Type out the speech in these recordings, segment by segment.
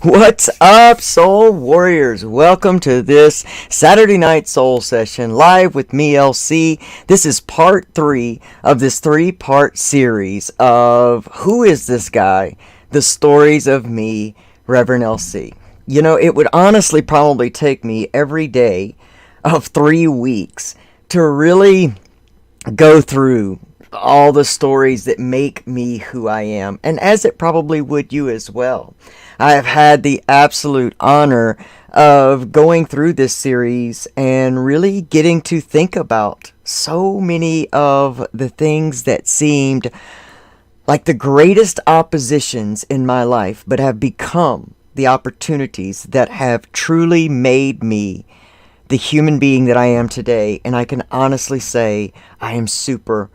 What's up, Soul Warriors? Welcome to this Saturday night Soul Session live with me, LC. This is part 3 of this 3-part series of Who is This Guy? The Stories of Me, Reverend LC. You know, it would honestly probably take me every day of 3 weeks to really go through all the stories that make me who I am, and as it probably would you as well. I have had the absolute honor of going through this series and really getting to think about so many of the things that seemed like the greatest oppositions in my life, but have become the opportunities that have truly made me the human being that I am today. And I can honestly say I am super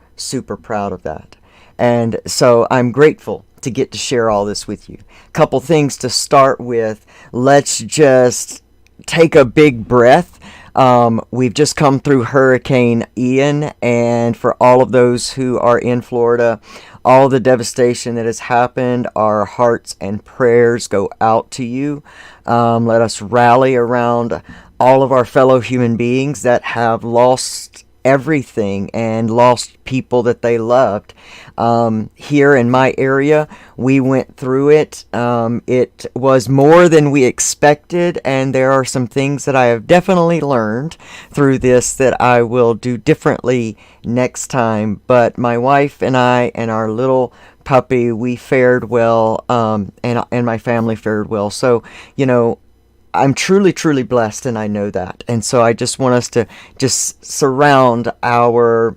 proud of that. And so I'm grateful to get to share all this with you. A couple things to start with. Let's just take a big breath. We've just come through Hurricane Ian, and for all of those who are in Florida, all the devastation that has happened, our hearts and prayers go out to you. Let us rally around all of our fellow human beings that have lost everything and lost people that they loved. Here in my area, we went through it. It was more than we expected, and there are some things that I have definitely learned through this that I will do differently next time. But my wife and I and our little puppy, we fared well, and my family fared well. So, you know, I'm truly blessed, and I know that. And so I just want us to just surround our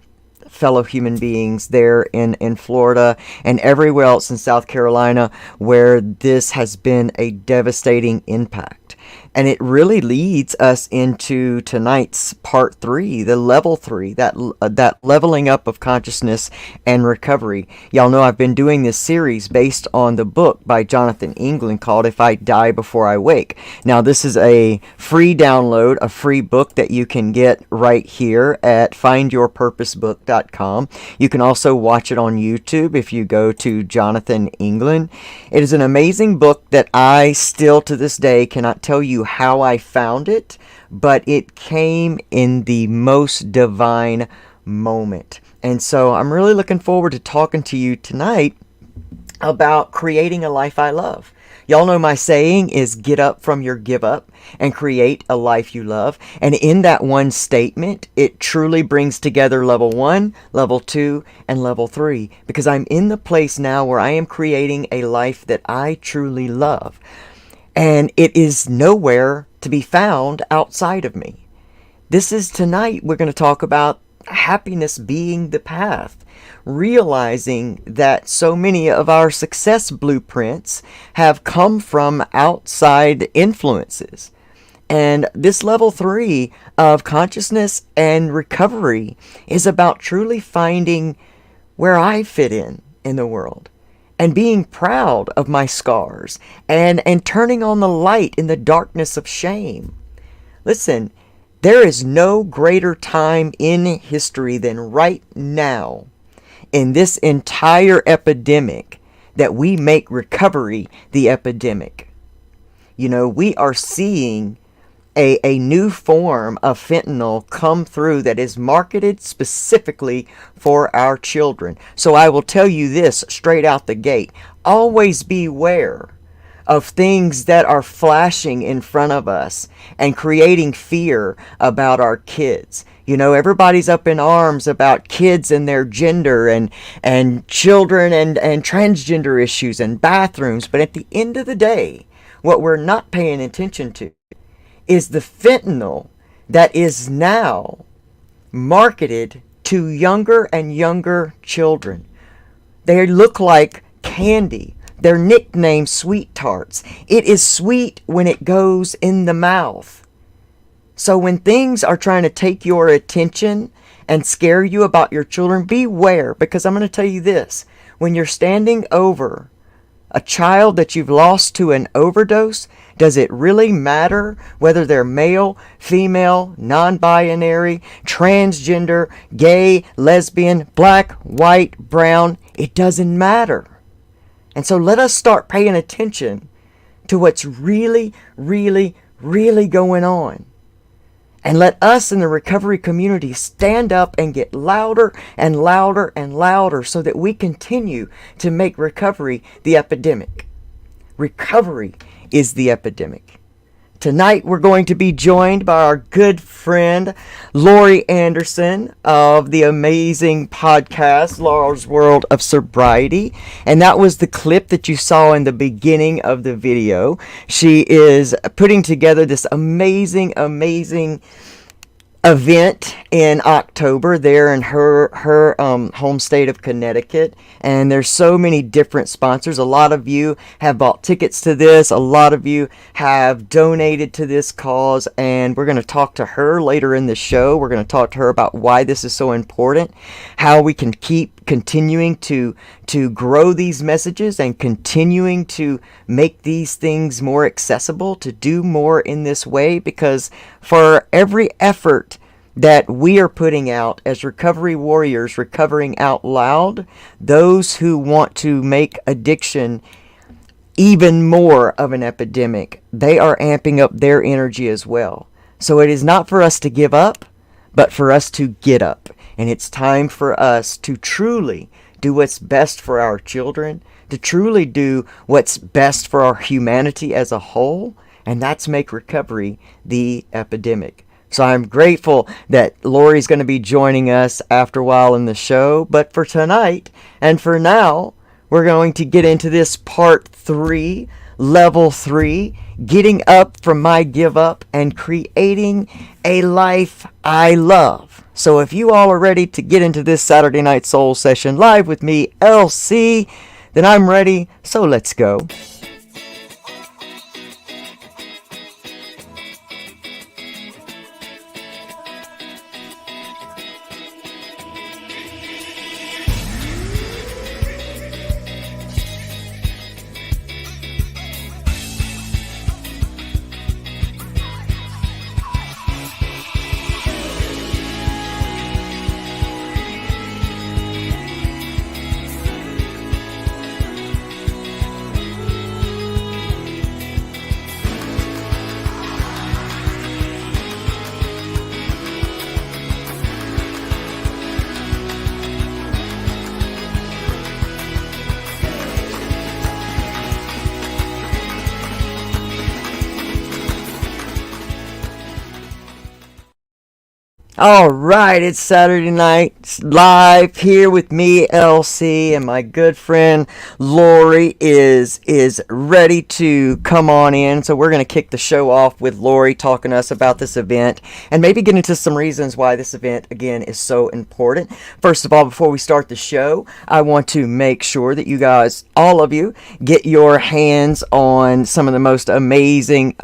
fellow human beings there in Florida and everywhere else in South Carolina where this has been a devastating impact. And it really leads us into tonight's part 3, the level 3, that leveling up of consciousness and recovery. Y'all know I've been doing this series based on the book by Jonathan England called If I Die Before I Wake. Now, this is a free download, a free book that you can get right here at findyourpurposebook.com. You can also watch it on YouTube if you go to Jonathan England. It is an amazing book that I still to this day cannot tell you how I found it, but it came in the most divine moment. And so I'm really looking forward to talking to you tonight about creating a life I love. Y'all know my saying is get up from your give up and create a life you love. And in that one statement, it truly brings together level 1, level 2, and level 3. Because I'm in the place now where I am creating a life that I truly love. And it is nowhere to be found outside of me. Tonight we're going to talk about happiness being the path. Realizing that so many of our success blueprints have come from outside influences. And this level 3 of consciousness and recovery is about truly finding where I fit in the world. And being proud of my scars and turning on the light in the darkness of shame. Listen, there is no greater time in history than right now in this entire epidemic that we make recovery the epidemic. You know, we are seeing a new form of fentanyl come through that is marketed specifically for our children. So I will tell you this straight out the gate. Always beware of things that are flashing in front of us and creating fear about our kids. You know, everybody's up in arms about kids and their gender and children and transgender issues and bathrooms. But at the end of the day, what we're not paying attention to is the fentanyl that is now marketed to younger and younger children. They look like candy. They're nicknamed sweet tarts. It is sweet when it goes in the mouth. So when things are trying to take your attention and scare you about your children, beware, because I'm going to tell you this. When you're standing over a child that you've lost to an overdose, does it really matter whether they're male, female, non-binary, transgender, gay, lesbian, black, white, brown? It doesn't matter. And so let us start paying attention to what's really, really, really going on. And let us in the recovery community stand up and get louder and louder and louder so that we continue to make recovery the epidemic. Recovery is the epidemic. Tonight we're going to be joined by our good friend Lori Anderson of the amazing podcast Laura's World of Sobriety, and that was the clip that you saw in the beginning of the video. She is putting together this amazing event in October there in her home state of Connecticut, and there's so many different sponsors. A lot of you have bought tickets to this, a lot of you have donated to this cause, and we're going to talk to her later in the show. We're going to talk to her about why this is so important, how we can keep continuing to grow these messages and continuing to make these things more accessible, to do more in this way, because for every effort that we are putting out as recovery warriors, recovering out loud, those who want to make addiction even more of an epidemic, they are amping up their energy as well. So it is not for us to give up, but for us to get up. And it's time for us to truly do what's best for our children, to truly do what's best for our humanity as a whole, and that's make recovery the epidemic. So I'm grateful that Lori's going to be joining us after a while in the show. But for tonight and for now, we're going to get into this part 3, level 3, getting up from my give up and creating a life I love. So if you all are ready to get into this Saturday Night Soul Session live with me, LC, then I'm ready. So let's go. All right, it's Saturday night live here with me, LC, and my good friend Lori is ready to come on in. So we're going to kick the show off with Lori talking to us about this event and maybe get into some reasons why this event, again, is so important. First of all, before we start the show, I want to make sure that you guys, all of you, get your hands on some of the most amazing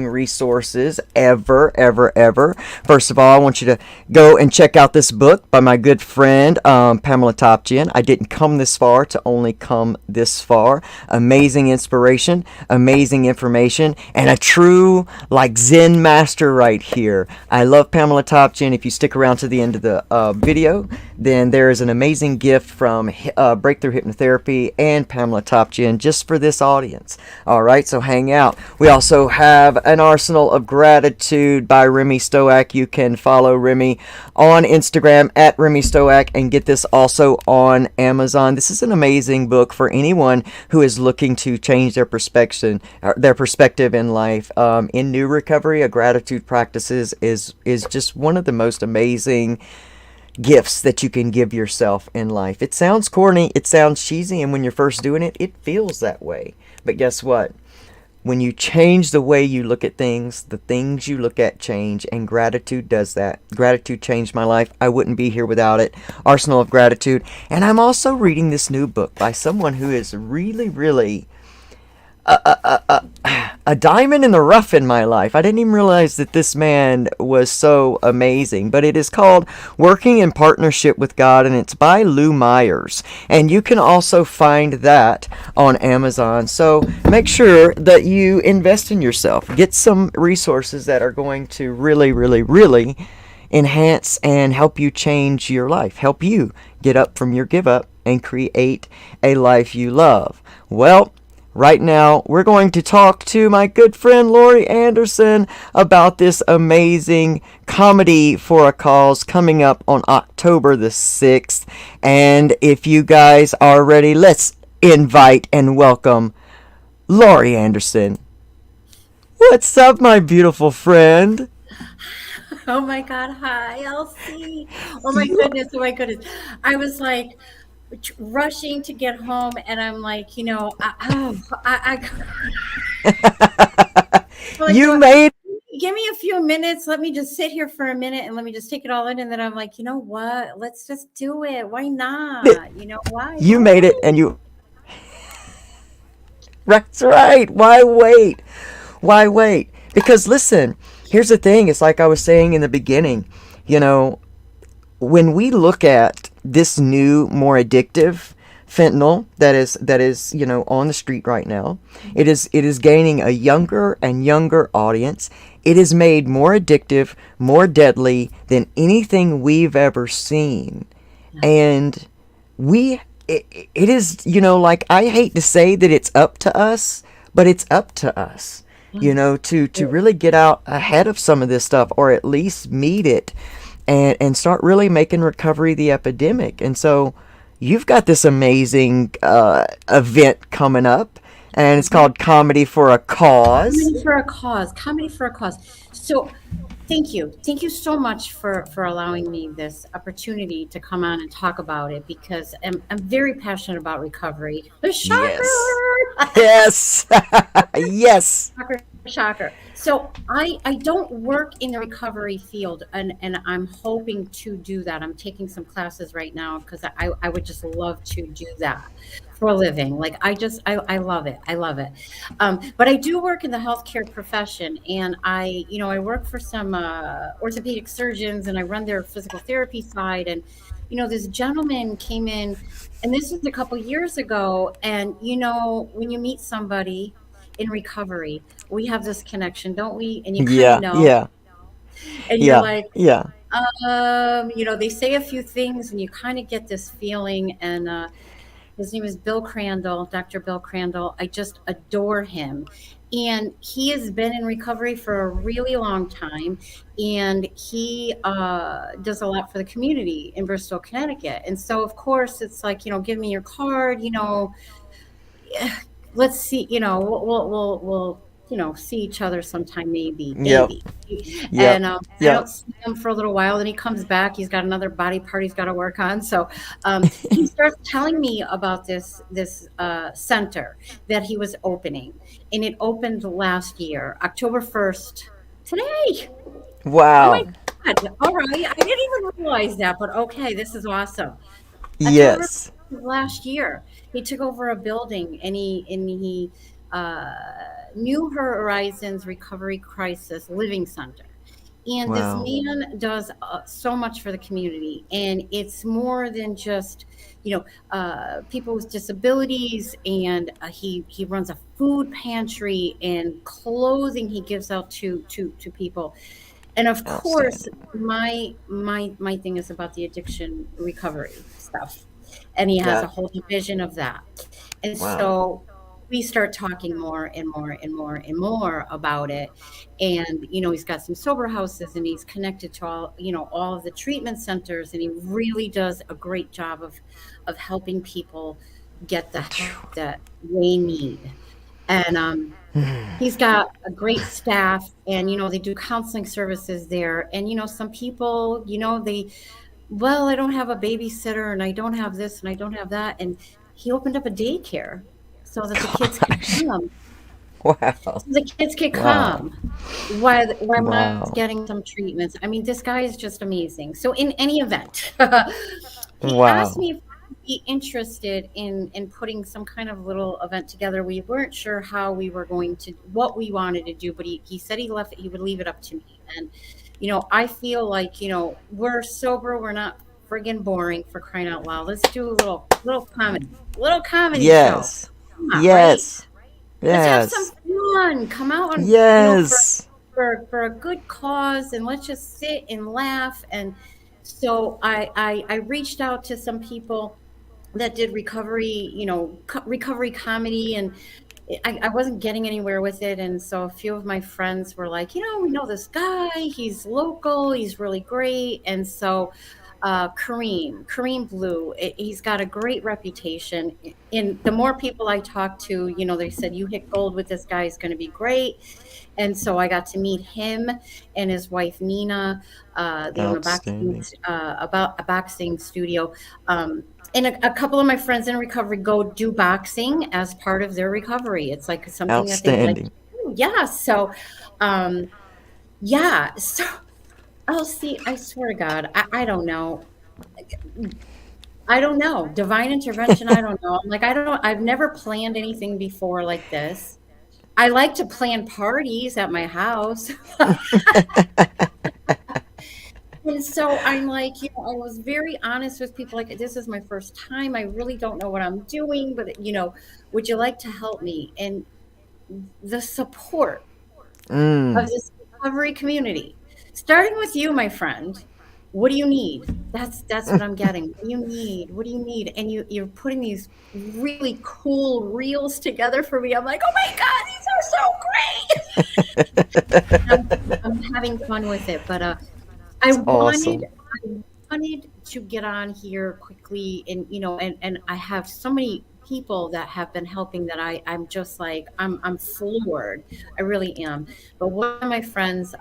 resources ever. First of all, I want you to go and check out this book by my good friend Pamela Topjian. I didn't come this far to only come this far. Amazing inspiration, amazing information, and a true Zen master right here. I love Pamela Topjian. If you stick around to the end of the video, then there is an amazing gift from Breakthrough Hypnotherapy and Pamela Topjian just for this audience. All right, so hang out. We also have an Arsenal of Gratitude by Remy Stoak. You can follow follow Remy on Instagram at Remy Stoac and get this also on Amazon. This is an amazing book for anyone who is looking to change their perspective in life. In new recovery, a gratitude practices is just one of the most amazing gifts that you can give yourself in life. It sounds corny, it sounds cheesy, and when you're first doing it, it feels that way. But guess what? When you change the way you look at things, the things you look at change, and gratitude does that. Gratitude changed my life. I wouldn't be here without it. Arsenal of Gratitude. And I'm also reading this new book by someone who is really, really a diamond in the rough in my life. I didn't even realize that this man was so amazing. But it is called Working in Partnership with God, and it's by Lou Myers. And you can also find that on Amazon. So make sure that you invest in yourself. Get some resources that are going to really, really, really enhance and help you change your life. Help you get up from your give up and create a life you love. Well, right now, we're going to talk to my good friend Laurie Anderson about this amazing Comedy for a Cause coming up on October the 6th. And if you guys are ready, let's invite and welcome Laurie Anderson. What's up, my beautiful friend? Oh my God. Hi, Elsie. Oh my goodness. Oh my goodness. I was like rushing to get home and I'm like, like, You made give me a few minutes. Let me just sit here for a minute and let me just take it all in. And then I'm like, you know what? Let's just do it. Why it. not? Why? You Why made it, wait? and you. That's right. Why wait? Why wait? Because listen, here's the thing. It's like I was saying in the beginning. You know, when we look at this new, more addictive fentanyl that is on the street right now, it is gaining a younger and younger audience. It is made more addictive, more deadly than anything we've ever seen, and we it is, like, I hate to say that it's up to us, but it's up to us, to really get out ahead of some of this stuff, or at least meet it, and start really making recovery the epidemic. And so you've got this amazing event coming up, and it's Yeah. called Comedy for a Cause. Comedy for a cause. Comedy for a cause. So thank you. Thank you so much for allowing me this opportunity to come on and talk about it because I'm very passionate about recovery. Shocker! Yes. Yes. Yes. Shocker, shocker. So I don't work in the recovery field and I'm hoping to do that. I'm taking some classes right now because I would just love to do that for a living. Like I love it. I love it. But I do work in the healthcare profession and I work for some orthopedic surgeons and I run their physical therapy side and this gentleman came in and this was a couple years ago and when you meet somebody in recovery we have this connection, don't we? And you kind of Yeah. know, Yeah. and you're Yeah. like, Yeah. they say a few things, and you kind of get this feeling. And his name is Bill Crandall, Dr. Bill Crandall. I just adore him. And he has been in recovery for a really long time. And he does a lot for the community in Bristol, Connecticut. And so, of course, it's like, give me your card, let's see, we'll see each other sometime, Yep. maybe. Yep. And I Yep. don't see him for a little while. Then he comes back. He's got another body part he's got to work on. So he starts telling me about this center that he was opening, and it opened last year, October 1st. Today. Oh my Wow. God! All right, I didn't even realize that, but okay, this is awesome. October Yes. last year, he took over a building and he uh, New Horizons Recovery Crisis Living Center. And this Wow. man does so much for the community, and it's more than just people with disabilities. And he runs a food pantry and clothing he gives out to people. And of course, Outstanding. my thing is about the addiction recovery stuff, and he has a Got. whole division of that. And Wow. so we start talking more and more and more and more about it. And, he's got some sober houses and he's connected to all of the treatment centers. And he really does a great job of helping people get the help that they need. And, he's got a great staff and, they do counseling services there. And, some people, well, I don't have a babysitter and I don't have this and I don't have that. And he opened up a daycare so that the kids could Gosh. come. Wow. So the kids could Wow. come while mom's Wow. getting some treatments. I mean, this guy is just amazing. So in any event, he asked Wow. me if I'd be interested in putting some kind of little event together. We weren't sure how we were going to what we wanted to do, but he said he would leave it up to me. And I feel like, we're sober, we're not friggin' boring for crying out loud. Let's do a little comedy show. Yes. Come on, right? Yes. Let's have some Yes. fun. Come out and, Yes. for a good cause, and let's just sit and laugh. And so I reached out to some people that did recovery, recovery comedy, and I wasn't getting anywhere with it. And so a few of my friends were like, we know this guy, he's local, he's really great. And so Kareem Blue, he's got a great reputation. And the more people I talked to, they said, you hit gold with this guy, is going to be great. And so I got to meet him and his wife Nina. They own Outstanding. a boxing studio. And a couple of my friends in recovery go do boxing as part of their recovery. It's like something that they like to Outstanding. do. Yeah. So, yeah. So I'll see. I swear to God, I don't know. I don't know. Divine intervention. I don't know. I'm like, I've never planned anything before like this. I like to plan parties at my house. And so I'm like, I was very honest with people. Like, this is my first time. I really don't know what I'm doing, but would you like to help me? And the support of Mm. this recovery community, starting with you, my friend. What do you need? That's what I'm getting. What do you need? What do you need? And you're putting these really cool reels together for me. I'm like, oh my God, these are so great. I'm having fun with it, but I It's wanted awesome. I wanted to get on here quickly, and and I have so many people that have been helping that I'm just like I'm floored. I really am. But one of my friends,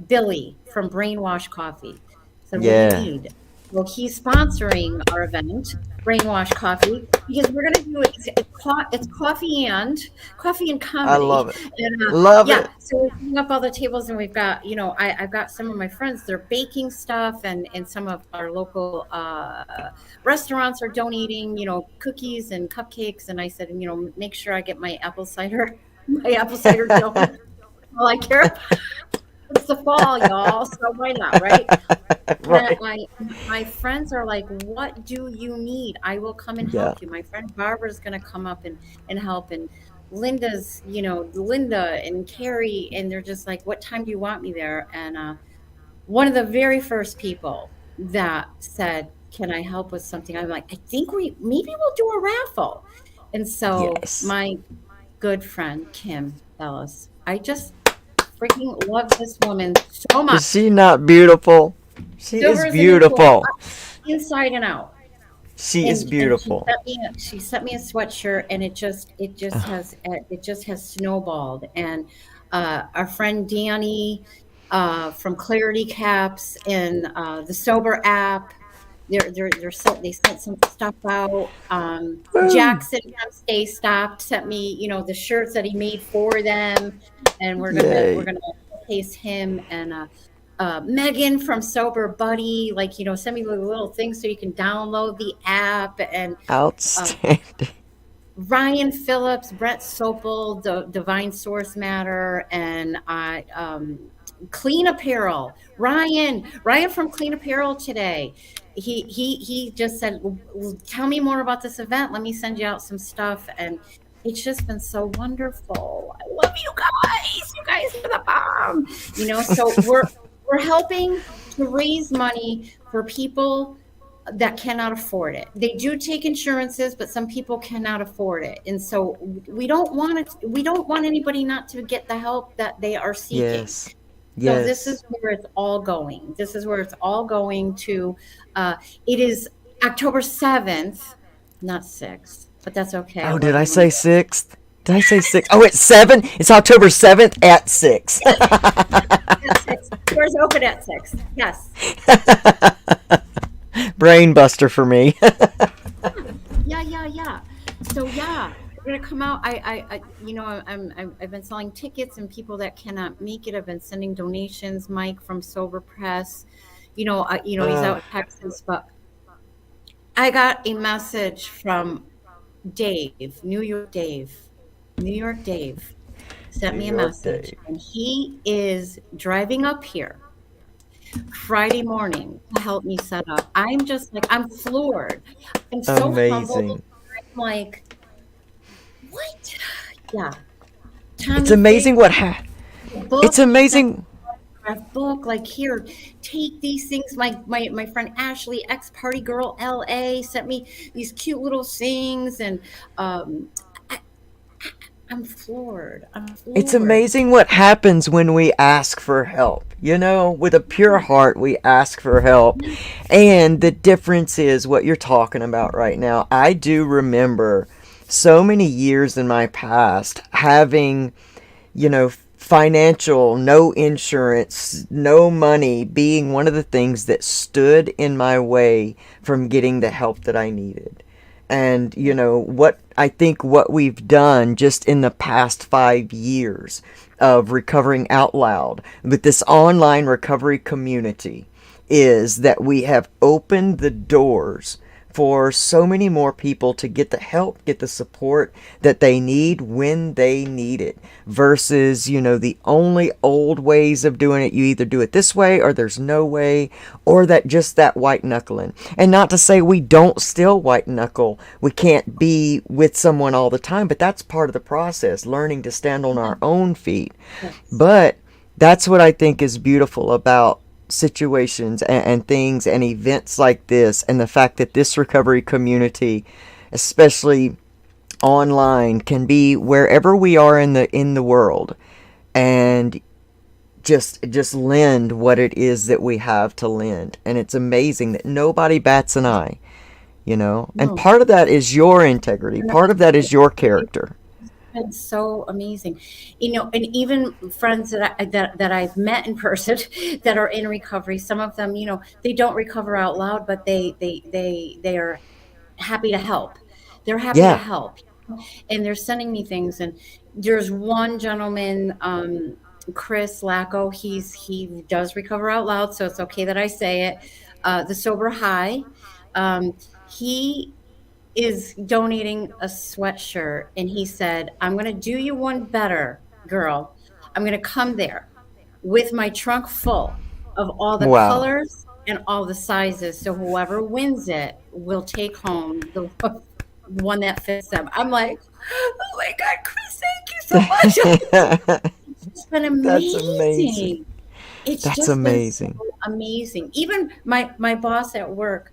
Billy from Brainwash Coffee, said, "What do you Yeah. need?" Well, he's sponsoring our event, Brainwash Coffee, because we're going to do it. It's coffee and I comedy, love it. and Love yeah. it. So we're putting up all the tables, and we've got I've got some of my friends. They're baking stuff, and some of our local restaurants are donating cookies and cupcakes. And I said, make sure I get my apple cider donut. All I care about. It's the fall, y'all, so why not, right? And Right. my friends are like, "What do you need? I will come and Yeah. help you." My friend Barbara's gonna come up and help, and Linda and Carrie, and they're just like, "What time do you want me there?" And one of the very first people that said, "Can I help with something?" I'm like, "I think maybe we'll do a raffle." And so Yes. my good friend Kim Ellis, I just freaking love this woman so much. Is she not beautiful? She is Silver is an influence beautiful. inside and out. She is And beautiful. she sent me a sweatshirt, and it just has snowballed. And our friend Danny from Clarity Caps and the Sober app, they sent some stuff out. Woo. Jackson from Stay Stopped sent me the shirts that he made for them, and we're Yay. gonna showcase him. And Megan from Sober Buddy, like, send me the little things so you can download the app. And uh, Outstanding. Ryan Phillips, Brett Sopel, the Divine Source Matter, and Clean Apparel. Ryan from Clean Apparel today. He just said, "Tell me more about this event. Let me send you out some stuff." And it's just been so wonderful. I love you guys. You guys are the bomb. So we're helping to raise money for people that cannot afford it. They do take insurances, but some people cannot afford it. And so we don't want anybody not to get the help that they are seeking. Yes. So this is Yes. where it's all going. This is where it's all going to. Uh, it is October 7th, not 6th, but that's okay. I Oh, did love I you say anyway. 6th? Did I say 6? Oh, it's 7. It's October 7th at 6. At 6. Doors open at 6. Yes. Brain buster for me. Yeah, yeah, yeah. So yeah, we're gonna come out. I've been selling tickets, and people that cannot make it, I've been sending donations. Mike from Sober Press, he's uh, out in Texas, but I got a message from Dave, New York Dave New sent me a York message, Day. and he is driving up here Friday morning to help me set up. I'm just like, I'm floored. I'm so humbled. Amazing. I'm like, what? Yeah. It's Tommy amazing Fig, what the it's book, he sent amazing. me a book, like, here, take these things. My friend Ashley, ex party girl LA, sent me these cute little things. And um, I, I'm floored. I'm It's floored. amazing what happens when we ask for help. With a pure heart, we ask for help. And the difference is what you're talking about right now. I do remember so many years in my past having, financial, no insurance, no money being one of the things that stood in my way from getting the help that I needed. And what I think what we've done just in the past 5 years of recovering out loud with this online recovery community is that we have opened the doors for so many more people to get the help, get the support that they need when they need it. Versus, the only old ways of doing it, you either do it this way or there's no way, or that white knuckling. And not to say we don't still white knuckle, we can't be with someone all the time, but that's part of the process, learning to stand on our own feet. Yes. But that's what I think is beautiful about situations and things and events like this, and the fact that this recovery community, especially online, can be wherever we are in the world, and just lend what it is that we have to lend. And it's amazing that nobody bats an eye. And No. part of that is your integrity, part of that is your character. Been so amazing, and even friends that I've met in person that are in recovery. Some of them, they don't recover out loud, but they are happy to help. They're happy to Yeah. help, and they're sending me things. And there's one gentleman, Chris Lacko. He does recover out loud, so it's okay that I say it. The Sober High. He is donating a sweatshirt, and he said, I'm going to do you one better, girl. I'm going to come there with my trunk full of all the Wow. colors and all the sizes. So whoever wins it will take home the one that fits them. I'm like, oh my God, Chris, thank you so much. It's been That's amazing. amazing. It's That's just been so amazing. amazing. Even my boss at work,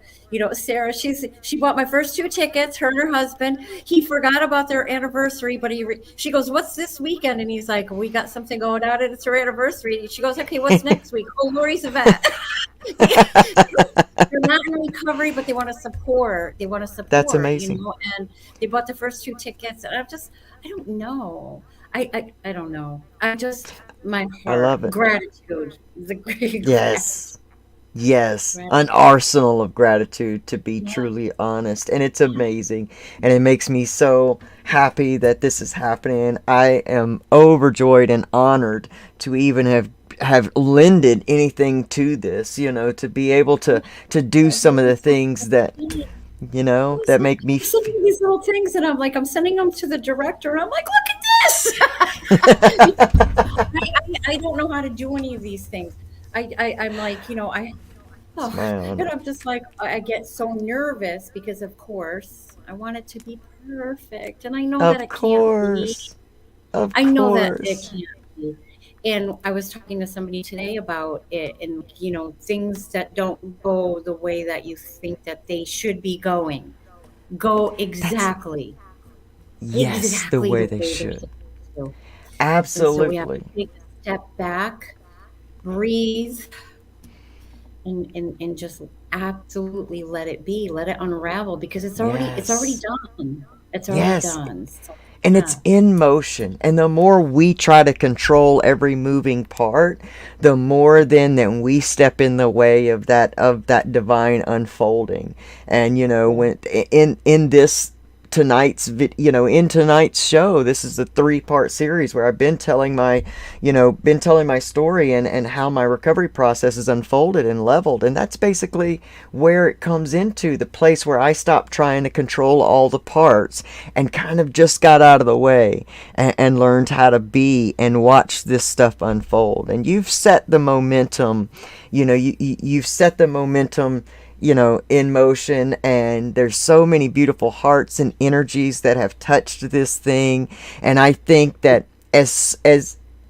Sarah, she bought my first two tickets, her and her husband. He forgot about their anniversary, but she goes, "What's this weekend?" And he's like, "We got something going on, and it's her anniversary." She goes, "Okay, what's next week?" "Oh, Lori's event." They're not in recovery, but they want to support. They want to That's support, amazing. and they bought the first two tickets. And I don't know. I don't know. I just, my I love heart, it. gratitude, the great Yes. Yes, an gratitude. arsenal of gratitude, to be Yeah, truly honest. And it's amazing. And it makes me so happy that this is happening. I am overjoyed and honored to even have lended anything to this, to be able to do some of the things that, that make me I'm sending these little things, and I'm sending them to the director, and I'm like, look at this. I don't know how to do any of these things. I'm like, It's oh, my and honor. I'm just like, I get so nervous because, of course, I want it to be perfect, and I know that Of it can't be. course. Of I know that it course. can't be. and I was talking to somebody today about it, and things that don't go the way that you think that they should be going, go That's yes, the exactly way the they way they're should. supposed to. And so we have to Absolutely. take a step back, breathe, and just absolutely let it be, let it unravel, because it's already Yes. done. It's already Yes. done. So And it's yeah. in motion. And the more we try to control every moving part, the more then that we step in the way of that divine unfolding. And Yeah. when in this in tonight's show, this is a three-part series where I've been telling my story and how my recovery process is unfolded and leveled. And that's basically where it comes into the place where I stopped trying to control all the parts and kind of just got out of the way and learned how to be and watch this stuff unfold. And you've set the momentum, you've set the momentum, in motion, and there's so many beautiful hearts and energies that have touched this thing. And I think that as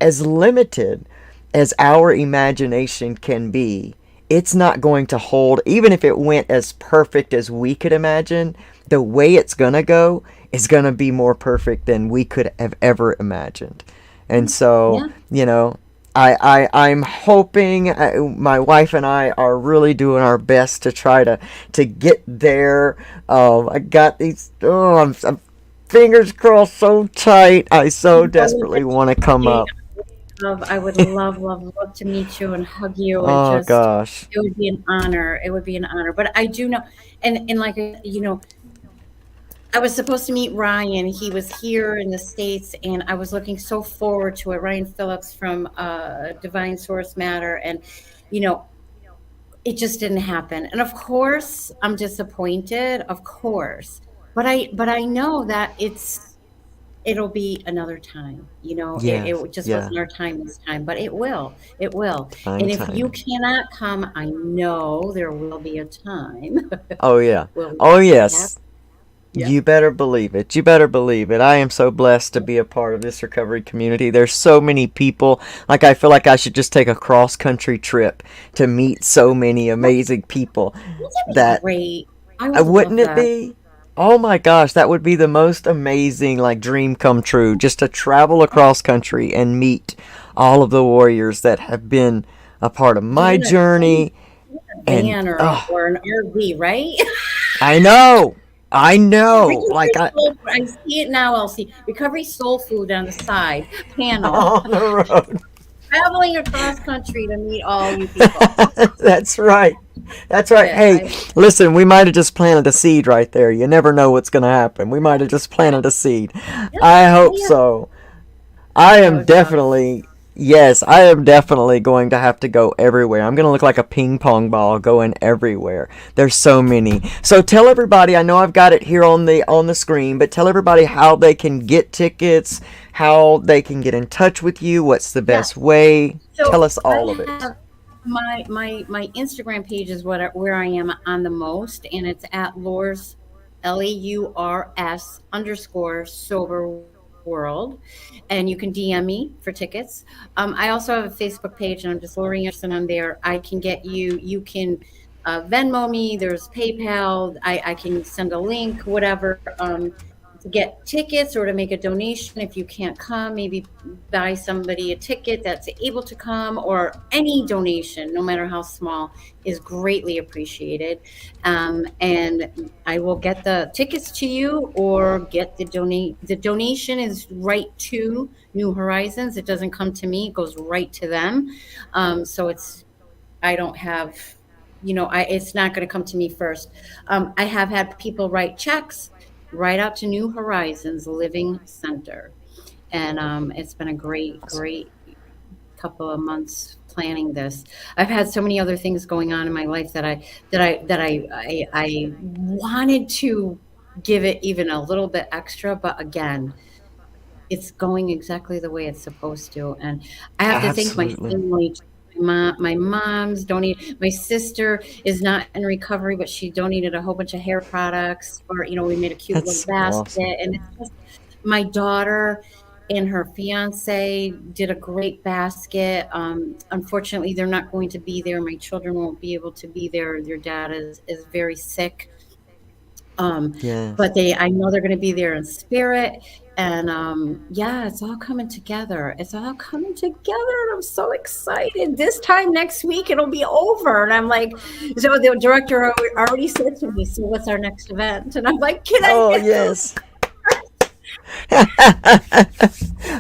limited as our imagination can be, it's not going to hold, even if it went as perfect as we could imagine. The way it's gonna go is gonna be more perfect than we could have ever imagined. And so, Yeah. I'm hoping, my wife and I are really doing our best to try to get there. I got these. Oh, I'm fingers crossed so tight. I so I will desperately get you want to come someday. up. I would love, love, love to meet you and hug you, and Oh just, gosh. it would be an honor. It would be an honor. But I do know, and like, I was supposed to meet Ryan. He was here in the States, and I was looking so forward to it. Ryan Phillips from Divine Source Matter, and you know, it just didn't happen. And of course, I'm disappointed, of course. But I know that it'll be another time. Yes. It just Yeah. wasn't our time this time, but it will. It will. Divine And if you timing. cannot come, I know there will be a time. Oh yeah. We'll Oh have, yes. yeah. You better believe it. You better believe it. I am so blessed to be a part of this recovery community. There's so many people. Like, I feel like I should just take a cross country trip to meet so many amazing people Wouldn't that be that great? I would wouldn't love it that. be? Oh my gosh, that would be the most amazing like dream come true, just to travel across country and meet all of the warriors that have been a part of Get my in journey. a And van, oh, or an RV, right? I know. I know. Like Recovery I soul food. I see it now, Elsie. Recovery soul food on the side panel. on the road. Traveling across country to meet all you people. That's right. That's Love right. it. Hey, listen, we might have just planted a seed right there. You never know what's going to happen. We might have just planted a seed. Yeah, I hope yeah. so. I That am would be awesome. definitely, yes, I am definitely going to have to go everywhere. I'm going to look like a ping pong ball going everywhere. There's so many. So tell everybody, I know I've got it here on the screen, but tell everybody how they can get tickets, how they can get in touch with you, what's the best Yes. way. Tell So us I all of it. have my Instagram page is where I am on the most, and it's at Laurs, LAURS _ sober world, and you can DM me for tickets. I also have a Facebook page, and I'm just Lori Anderson on there. I can get you. You can Venmo me. There's PayPal. I can send a link, whatever. To get tickets or to make a donation if you can't come, maybe buy somebody a ticket that's able to come, or any donation, no matter how small, is greatly appreciated. And I will get the tickets to you, or get the donation is right to New Horizons. It doesn't come to me, it goes right to them. So I don't have, it's not going to come to me first. I have had people write checks right out to New Horizons Living Center. And it's been a great, great couple of months planning this. I've had so many other things going on in my life that I wanted to give it even a little bit extra, but again, it's going exactly the way it's supposed to. And I have to thank my Absolutely. family. My mom's donated. My sister is not in recovery, but she donated a whole bunch of hair products. Or we made a cute little That's basket, awesome. and it's just my daughter. and her fiance did a great basket. Unfortunately, they're not going to be there. My children won't be able to be there. Their dad is very sick. Um, Yes. but I know they're going to be there in spirit. And yeah, it's all coming together. It's all coming together. And I'm so excited. This time next week, it'll be over. And I'm like, so the director already said to me, so what's our next event? And I'm like, can I Oh, get those? yes.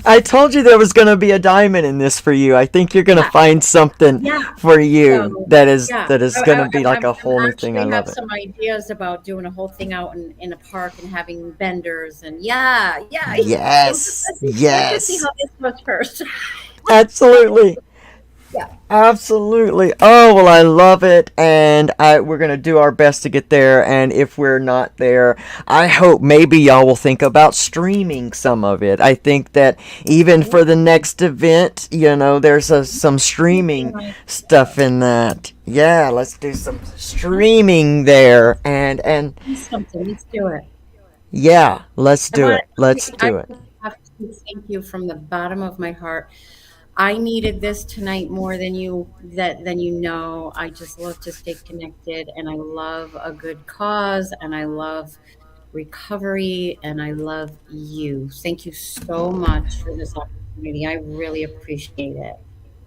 I told you there was going to be a diamond in this for you. I think you're going to Yeah, find something yeah. for you So, that yeah, is going to be like a I'm whole new thing. I actually have love it. some ideas about doing a whole thing out in a park and having vendors and yeah, yeah, yeah. So Yes. let's see Yes. how this goes first. Absolutely. Yeah, Absolutely. Oh, well, I love it. And we're going to do our best to get there. And if we're not there, I hope maybe y'all will think about streaming some of it. I think that even for the next event, there's some streaming stuff in that. Yeah, let's do some streaming there. And something. Let's do it. yeah, let's I do want. it. Let's do I it. have to thank you from the bottom of my heart. I needed this tonight more than you know. I just love to stay connected, and I love a good cause, and I love recovery, and I love you. Thank you so much for this opportunity. I really appreciate it.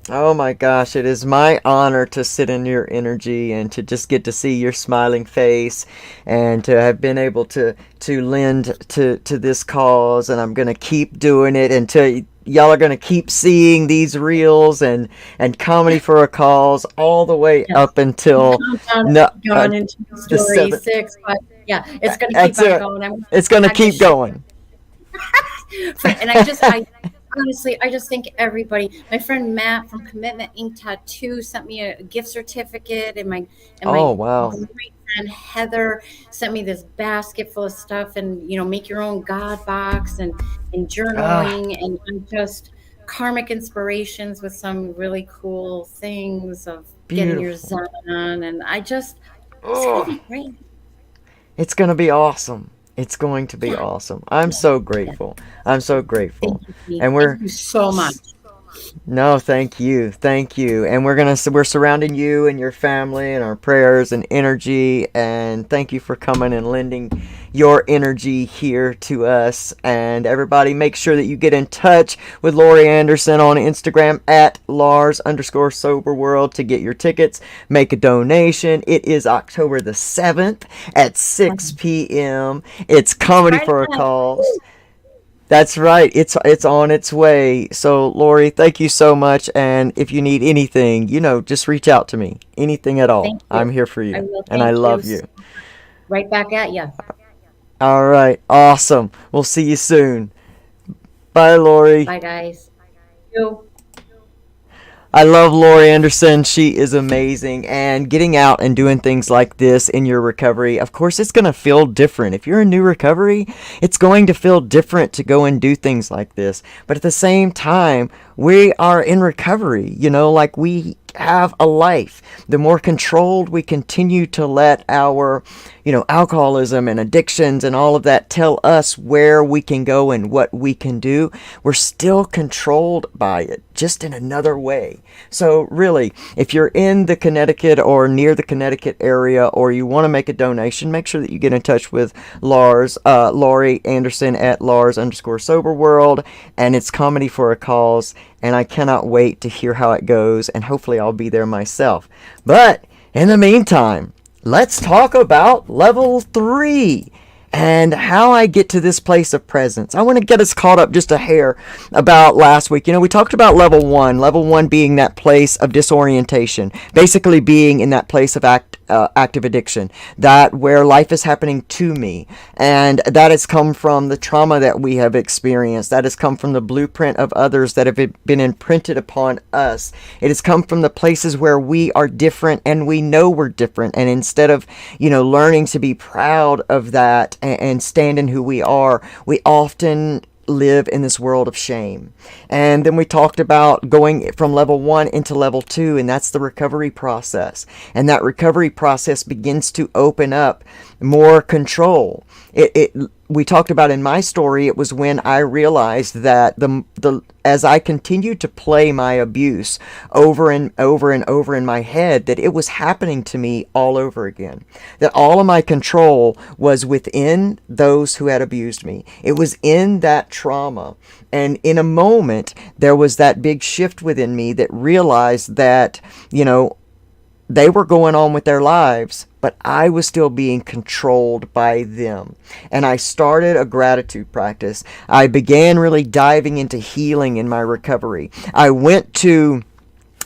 Oh my gosh, it is my honor to sit in your energy and to just get to see your smiling face and to have been able to lend to this cause, and I'm going to keep doing it until y'all are going to keep seeing these reels and comedy for a cause all the way Yes. up until Countdown no, has gone into the story 7th. 6, but yeah, it's going to keep That's on it. going. I'm It's going to tag the keep shit. going. And I honestly, I just think everybody. My friend Matt from Commitment Ink Tattoo sent me a gift certificate, and Oh my wow. great friend Heather sent me this basket full of stuff, and make your own God box and Ah, journaling, and I'm just karmic inspirations with some really cool things of getting your beautiful. Zen on, and it's gonna Oh, be great. it's going to be awesome. It's going to be Yeah, awesome. I'm yeah, so yeah. grateful. I'm so Thank grateful. you, Pete. And Thank we're you so much. no, thank you. Thank you. And we're surrounding you and your family and our prayers and energy, and thank you for coming and lending your energy here to us. And everybody, make sure that you get in touch with Lori Anderson on Instagram at Lars_Sober World to get your tickets. Make a donation. It is October the 7th at 6 p.m. It's Comedy Right for a on. Cause. That's right. It's on its way. So, Lori, thank you so much. And if you need anything, just reach out to me. Anything at all. Thank I'm you. here for I you. will. And I Thank you. love you. Right back at you. All right. Awesome. We'll see you soon. Bye, Lori. Bye, guys. You. I love Lori Anderson. She is amazing. And getting out and doing things like this in your recovery, of course, it's going to feel different. If you're in new recovery, it's going to feel different to go and do things like this. But at the same time, we are in recovery, like we have a life. The more controlled we continue to let our, alcoholism and addictions and all of that tell us where we can go and what we can do, we're still controlled by it, just in another way. So really, if you're in the Connecticut or near the Connecticut area, or you want to make a donation, make sure that you get in touch with Lori Anderson at Lars_Sober World, and it's Comedy for a Cause. And I cannot wait to hear how it goes, and hopefully I'll be there myself. But in the meantime, let's talk about level 3 and how I get to this place of presence. I want to get us caught up just a hair about last week. We talked about level 1 being that place of disorientation, basically being in that place of active addiction, that where life is happening to me, and that has come from the trauma that we have experienced, that has come from the blueprint of others that have been imprinted upon us. It has come from the places where we are different and we know we're different, and instead of learning to be proud of that and stand in who we are, we often live in this world of shame. And then we talked about going from level 1 into level 2, and that's the recovery process. And that recovery process begins to open up more control. we talked about in my story, it was when I realized that the as I continued to play my abuse over and over and over in my head, that it was happening to me all over again. That all of my control was within those who had abused me. It was in that trauma. And in a moment, there was that big shift within me that realized that, they were going on with their lives, but I was still being controlled by them. And I started a gratitude practice. I began really diving into healing in my recovery. I went to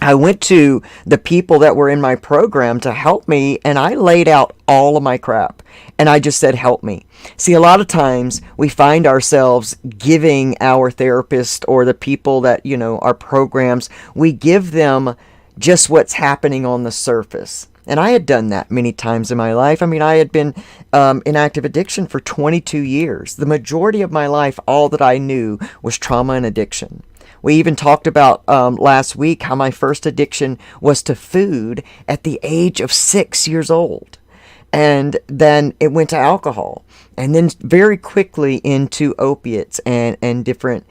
the people that were in my program to help me, and I laid out all of my crap. And I just said, help me. See, a lot of times we find ourselves giving our therapist or the people that, our programs, we give them just what's happening on the surface. And I had done that many times in my life. I mean, I had been in active addiction for 22 years. The majority of my life, all that I knew was trauma and addiction. We even talked about last week how my first addiction was to food at the age of 6 years old. And then it went to alcohol, and then very quickly into opiates and different,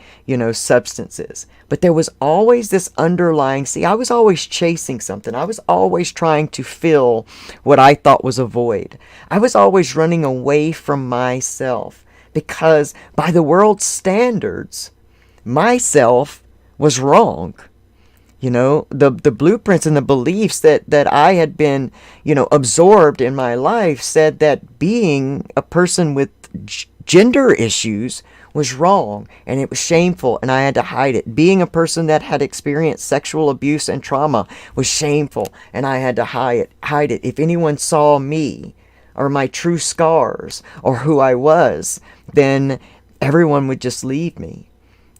substances. But there was always this underlying, I was always chasing something. I was always trying to fill what I thought was a void. I was always running away from myself because by the world's standards, myself was wrong. The blueprints and the beliefs that I had been, absorbed in my life said that being a person with gender issues was wrong and it was shameful and I had to hide it. Being a person that had experienced sexual abuse and trauma was shameful and I had to hide it. If anyone saw me or my true scars or who I was, then everyone would just leave me.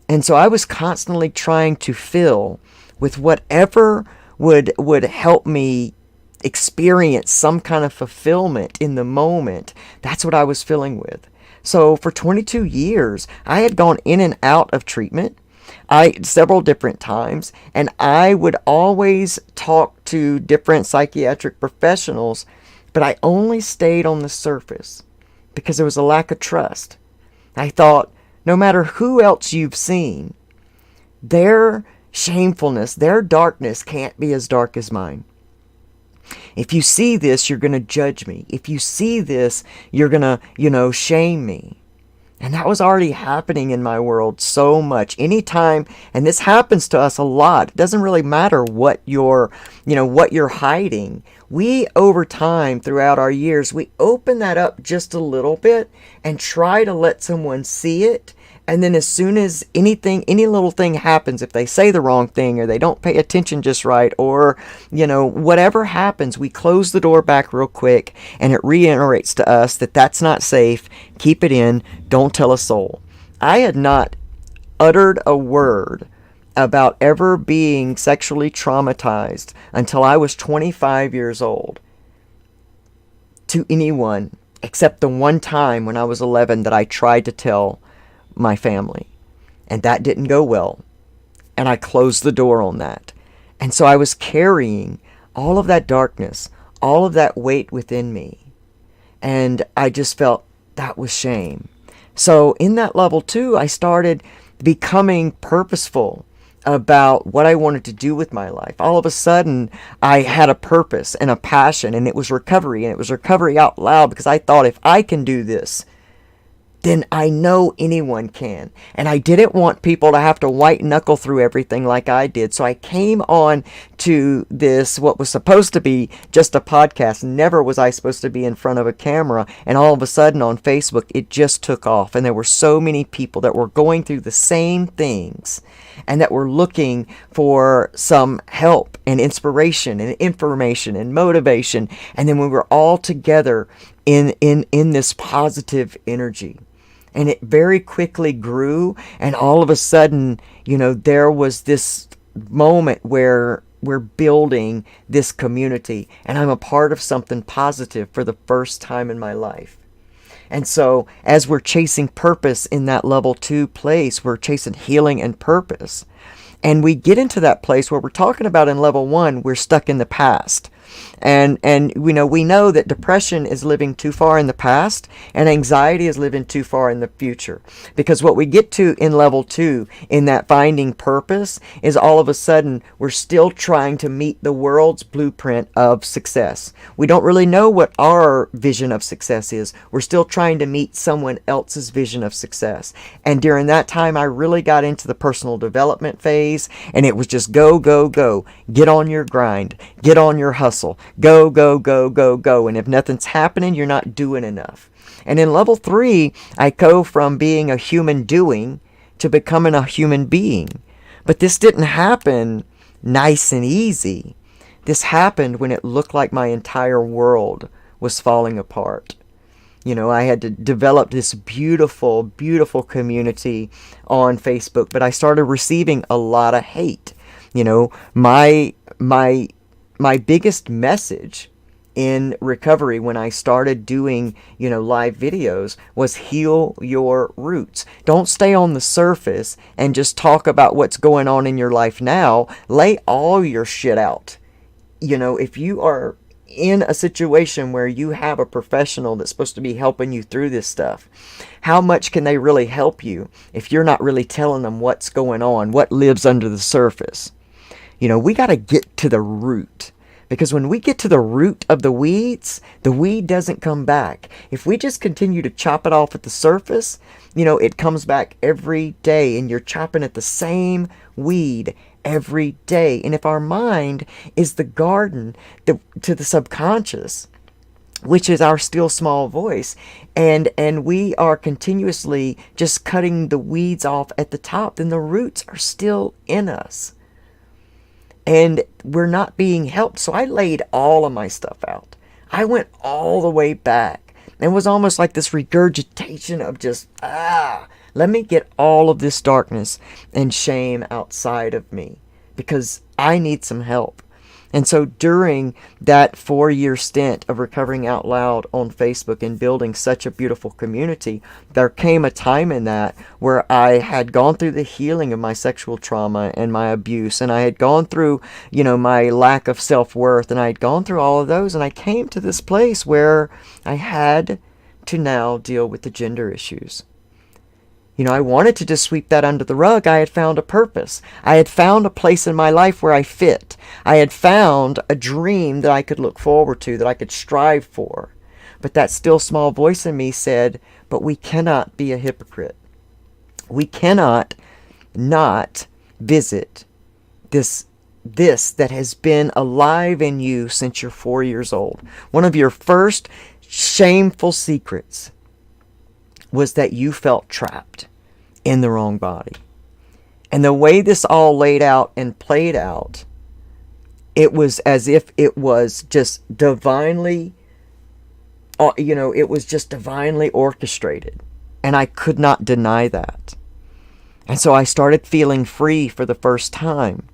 And so I was constantly trying to fill with whatever would help me experience some kind of fulfillment in the moment. That's what I was filling with. So for 22 years, I had gone in and out of treatment several different times, and I would always talk to different psychiatric professionals, but I only stayed on the surface because there was a lack of trust. I thought, no matter who else you've seen, their shamefulness, their darkness can't be as dark as mine. If you see this, you're going to judge me. If you see this, you're going to, shame me. And that was already happening in my world so much. Anytime, and this happens to us a lot, it doesn't really matter what you're hiding. We, over time, throughout our years, we open that up just a little bit and try to let someone see it. And then as soon as any little thing happens, if they say the wrong thing or they don't pay attention just right or, whatever happens, we close the door back real quick and it reiterates to us that that's not safe. Keep it in. Don't tell a soul. I had not uttered a word about ever being sexually traumatized until I was 25 years old to anyone except the one time when I was 11 that I tried to tell my family, and that didn't go well, and I closed the door on that. And so I was carrying all of that darkness, all of that weight within me, and I just felt that was shame. So in that level 2, I started becoming purposeful about what I wanted to do with my life. All of a sudden, I had a purpose and a passion, and it was recovery, and it was recovery out loud, because I thought, if I can do this, then I know anyone can. And I didn't want people to have to white knuckle through everything like I did. So I came on to this, what was supposed to be just a podcast. Never was I supposed to be in front of a camera. And all of a sudden on Facebook, it just took off. And there were so many people that were going through the same things and that were looking for some help and inspiration and information and motivation. And then we were all together in this positive energy. And it very quickly grew, and all of a sudden, there was this moment where we're building this community, and I'm a part of something positive for the first time in my life. And so, as we're chasing purpose in that level 2 place, we're chasing healing and purpose. And we get into that place where we're talking about in level 1, we're stuck in the past. And we know that depression is living too far in the past, and anxiety is living too far in the future. Because what we get to in level 2, in that finding purpose, is all of a sudden we're still trying to meet the world's blueprint of success. We don't really know what our vision of success is. We're still trying to meet someone else's vision of success. And during that time, I really got into the personal development phase, and it was just go, go, go. Get on your grind. Get on your hustle. Go, go, go, go, go. And if nothing's happening, you're not doing enough. And in level 3, I go from being a human doing to becoming a human being. But this didn't happen nice and easy. This happened when it looked like my entire world was falling apart. I had to develop this beautiful, beautiful community on Facebook, but I started receiving a lot of hate. My biggest message in recovery when I started doing, live videos was heal your roots. Don't stay on the surface and just talk about what's going on in your life now. Lay all your shit out. If you are in a situation where you have a professional that's supposed to be helping you through this stuff, how much can they really help you if you're not really telling them what's going on, what lives under the surface? We got to get to the root. Because when we get to the root of the weed doesn't come back. If we just continue to chop it off at the surface, it comes back every day, and you're chopping at the same weed every day. And if our mind is the garden to the subconscious, which is our still small voice, and we are continuously just cutting the weeds off at the top, then the roots are still in us. And we're not being helped. So I laid all of my stuff out. I went all the way back. It was almost like this regurgitation of just, let me get all of this darkness and shame outside of me, because I need some help. And so during that 4-year stint of recovering out loud on Facebook and building such a beautiful community, there came a time in that where I had gone through the healing of my sexual trauma and my abuse, and I had gone through, my lack of self-worth, and I had gone through all of those, and I came to this place where I had to now deal with the gender issues. I wanted to just sweep that under the rug. I had found a purpose. I had found a place in my life where I fit. I had found a dream that I could look forward to, that I could strive for. But that still small voice in me said, but we cannot be a hypocrite. We cannot not visit this that has been alive in you since you're 4 years old. One of your first shameful secrets was that you felt trapped in the wrong body. And the way this all laid out and played out, it was as if it was just divinely, it was just divinely orchestrated. And I could not deny that. And so I started feeling free for the first time.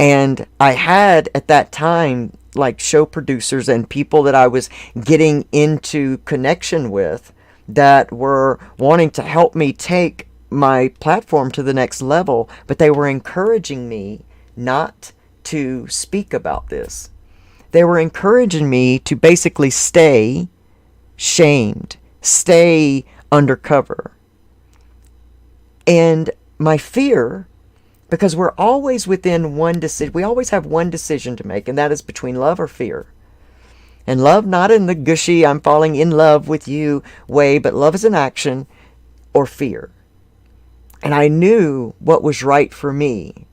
And I had at that time, like, show producers and people that I was getting into connection with that were wanting to help me take my platform to the next level, but they were encouraging me not to speak about this. They were encouraging me to basically stay shamed, stay undercover. And my fear, because we're always within one decision, we always have one decision to make, and that is between love or fear. And love, not in the gushy, I'm falling in love with you way, but love is an action, or fear. And I knew what was right for me.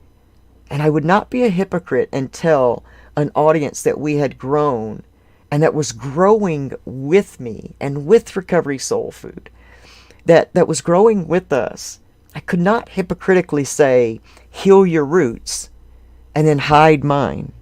And I would not be a hypocrite and tell an audience that we had grown and that was growing with me and with Recovery Soul Food, that was growing with us. I could not hypocritically say, heal your roots, and then hide mine.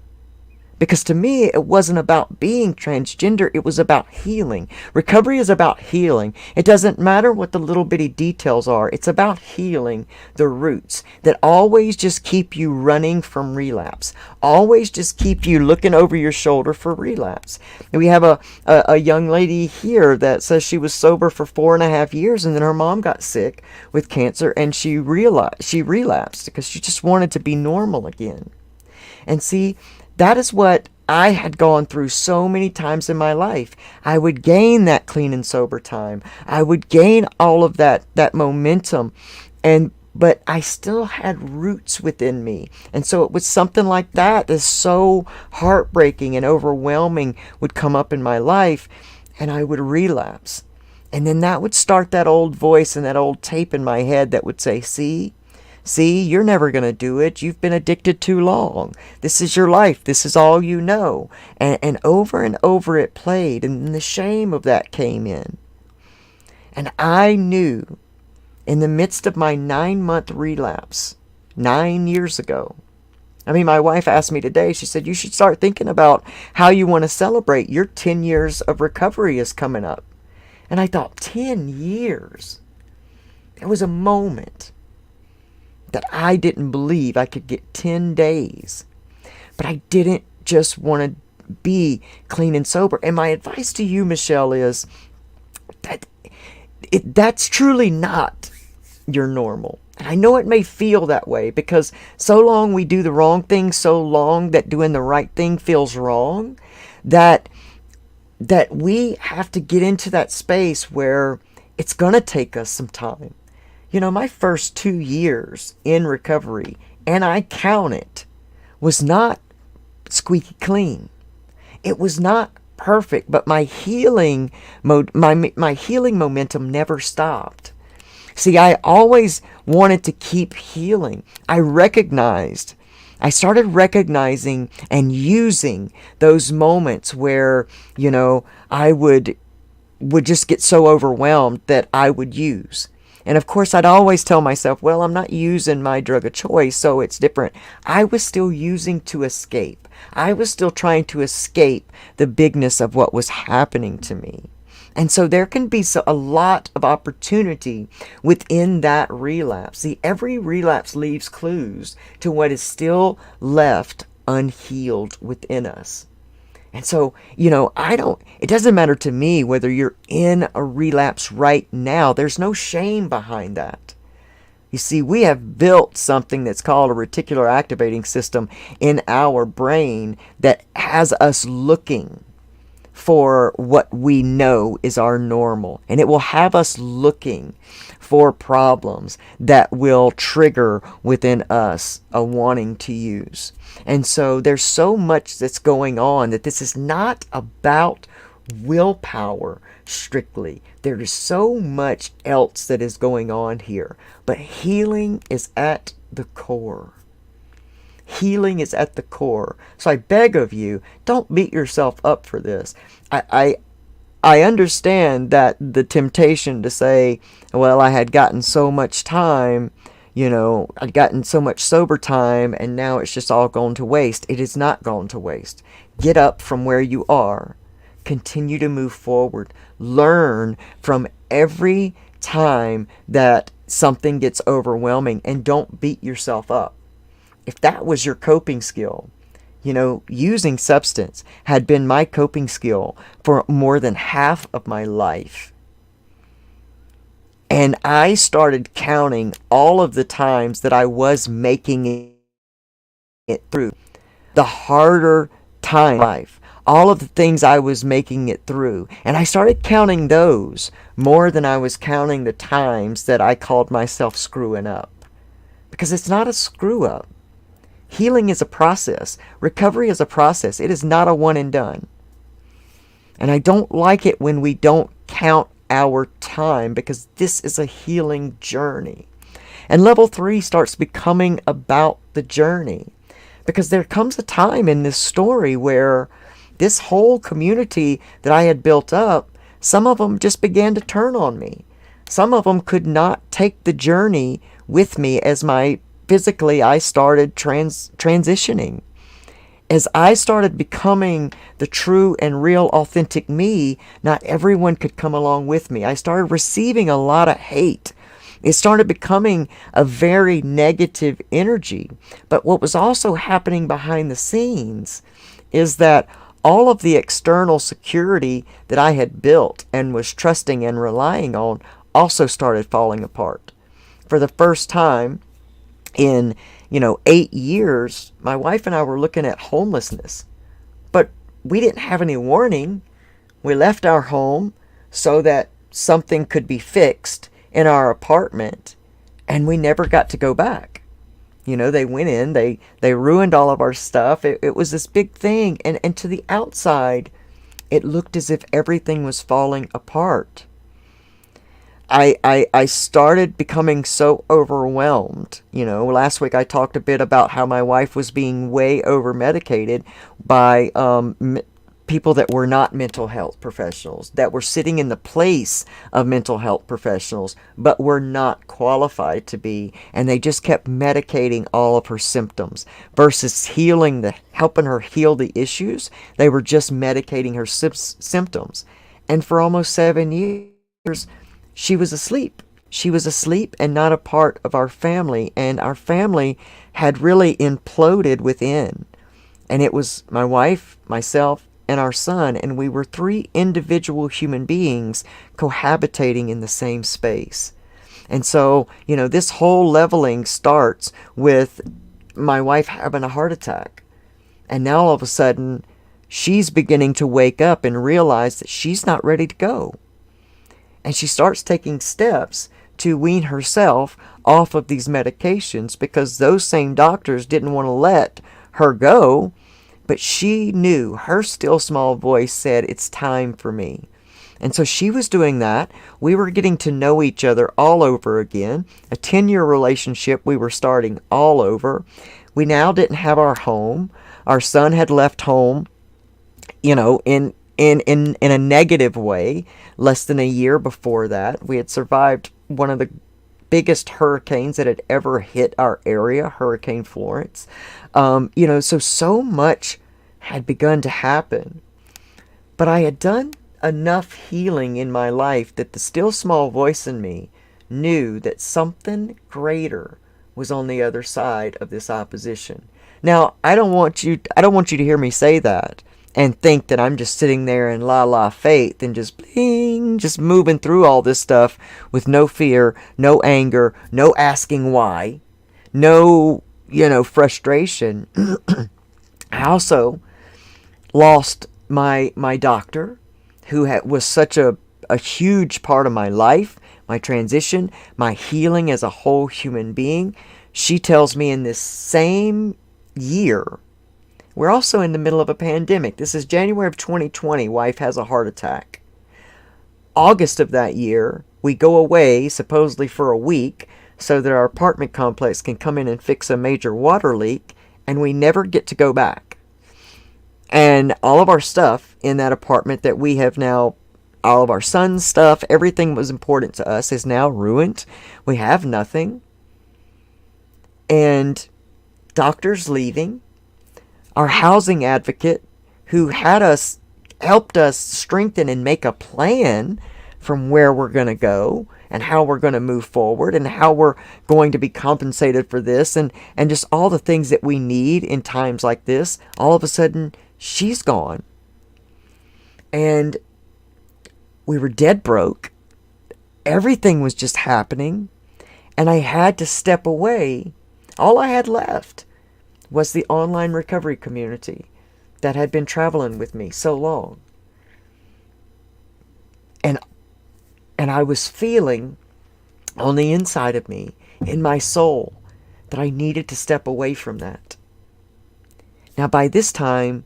Because to me, it wasn't about being transgender. It was about healing. Recovery is about healing. It doesn't matter what the little bitty details are. It's about healing the roots that always just keep you running from relapse. Always just keep you looking over your shoulder for relapse. And we have a young lady here that says she was sober for 4.5 years, and then her mom got sick with cancer, and she relapsed because she just wanted to be normal again. And see, that is what I had gone through so many times in my life. I would gain that clean and sober time. I would gain all of that momentum, but I still had roots within me. And so it was something like that that's so heartbreaking and overwhelming would come up in my life, and I would relapse. And then that would start that old voice and that old tape in my head that would say, see, you're never going to do it. You've been addicted too long. This is your life. This is all you know. And over it played, and the shame of that came in. And I knew in the midst of my 9-month relapse, 9 years ago, I mean, my wife asked me today, she said, you should start thinking about how you want to celebrate. Your 10 years of recovery is coming up. And I thought, 10 years? There was a moment that I didn't believe I could get 10 days. But I didn't just want to be clean and sober. And my advice to you, Michelle, is that that's truly not your normal. And I know it may feel that way because so long we do the wrong thing, so long that doing the right thing feels wrong, that we have to get into that space where it's going to take us some time. You know, my first 2 years in recovery, and I count it, was not squeaky clean. It was not perfect, but my healing momentum never stopped. See, I always wanted to keep healing. I started recognizing and using those moments where, you know, I would just get so overwhelmed that I would use. And of course, I'd always tell myself, well, I'm not using my drug of choice, so it's different. I was still using to escape. I was still trying to escape the bigness of what was happening to me. And so there can be a lot of opportunity within that relapse. See, every relapse leaves clues to what is still left unhealed within us. And so, you know, it doesn't matter to me whether you're in a relapse right now. There's no shame behind that. You see, we have built something that's called a reticular activating system in our brain that has us looking for what we know is our normal. And it will have us looking for problems that will trigger within us a wanting to use. And so there's so much that's going on that this is not about willpower strictly. There is so much else that is going on here. But healing is at the core. Healing is at the core. So I beg of you, don't beat yourself up for this. I understand that the temptation to say, well, I had gotten so much time, you know, I'd gotten so much sober time, and now it's just all gone to waste. It is not gone to waste. Get up from where you are. Continue to move forward. Learn from every time that something gets overwhelming, and don't beat yourself up. If that was your coping skill, you know, using substance had been my coping skill for more than half of my life. And I started counting all of the times that I was making it through the harder time life, all of the things I was making it through. And I started counting those more than I was counting the times that I called myself screwing up. Because it's not a screw up. Healing is a process. Recovery is a process. It is not a one and done. And I don't like it when we don't count our time, because this is a healing journey. And level 3 starts becoming about the journey. Because there comes a time in this story where this whole community that I had built up, some of them just began to turn on me. Some of them could not take the journey with me as physically I started transitioning. As I started becoming the true and real authentic me, not everyone could come along with me. I started receiving a lot of hate. It started becoming a very negative energy. But what was also happening behind the scenes is that all of the external security that I had built and was trusting and relying on also started falling apart. For the first time in 8 years, my wife and I were looking at homelessness. But we didn't have any warning. We left our home so that something could be fixed in our apartment, and we never got to go back. You know, they went in, they ruined all of our stuff. It was this big thing, and to the outside, it looked as if everything was falling apart. I started becoming so overwhelmed. You know, last week I talked a bit about how my wife was being way over medicated by people that were not mental health professionals, that were sitting in the place of mental health professionals, but were not qualified to be. And they just kept medicating all of her symptoms versus helping her heal the issues. They were just medicating her symptoms. And for almost 7 years, she was asleep. She was asleep and not a part of our family. And our family had really imploded within. And it was my wife, myself, and our son. And we were three individual human beings cohabitating in the same space. And so, you know, this whole leveling starts with my wife having a heart attack. And now all of a sudden, she's beginning to wake up and realize that she's not ready to go. And she starts taking steps to wean herself off of these medications because those same doctors didn't want to let her go. But she knew, her still small voice said, it's time for me. And so she was doing that. We were getting to know each other all over again. A 10-year relationship we were starting all over. We now didn't have our home. Our son had left home, you know, in a negative way. Less than a year before that, we had survived one of the biggest hurricanes that had ever hit our area, Hurricane Florence. You know, so much had begun to happen. But I had done enough healing in my life that the still small voice in me knew that something greater was on the other side of this opposition. Now, I don't want you to hear me say that and think that I'm just sitting there in la faith and just bling, just moving through all this stuff with no fear, no anger, no asking why, no, you know, frustration. I also lost my doctor, who was such a huge part of my life, my transition, my healing as a whole human being. She tells me in this same year, we're also in the middle of a pandemic. This is January of 2020. Wife has a heart attack. August of that year, we go away, supposedly for a week, so that our apartment complex can come in and fix a major water leak, and we never get to go back. And all of our stuff in that apartment that we have now, all of our son's stuff, everything was important to us, is now ruined. We have nothing. And doctors leaving. Our housing advocate, who helped us strengthen and make a plan from where we're going to go and how we're going to move forward and how we're going to be compensated for this and just all the things that we need in times like this, all of a sudden, she's gone. And we were dead broke. Everything was just happening. And I had to step away. All I had left was the online recovery community that had been traveling with me so long. And I was feeling on the inside of me, in my soul, that I needed to step away from that. Now, by this time,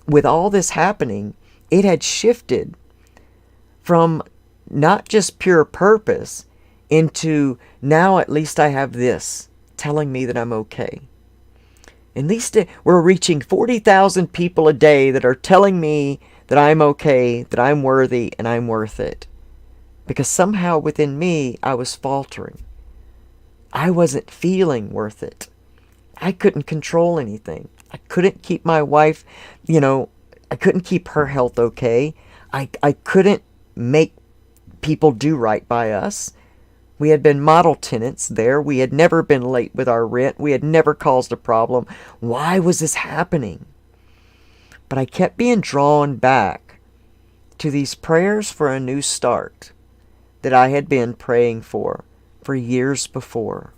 with all this happening, it had shifted from not just pure purpose into now at least I have this telling me that I'm okay. At least we're reaching 40,000 people a day that are telling me that I'm okay, that I'm worthy, and I'm worth it. Because somehow within me, I was faltering. I wasn't feeling worth it. I couldn't control anything. I couldn't keep my wife, you know, I couldn't keep her health okay. I couldn't make people do right by us. We had been model tenants there. We had never been late with our rent. We had never caused a problem. Why was this happening? But I kept being drawn back to these prayers for a new start that I had been praying for years before.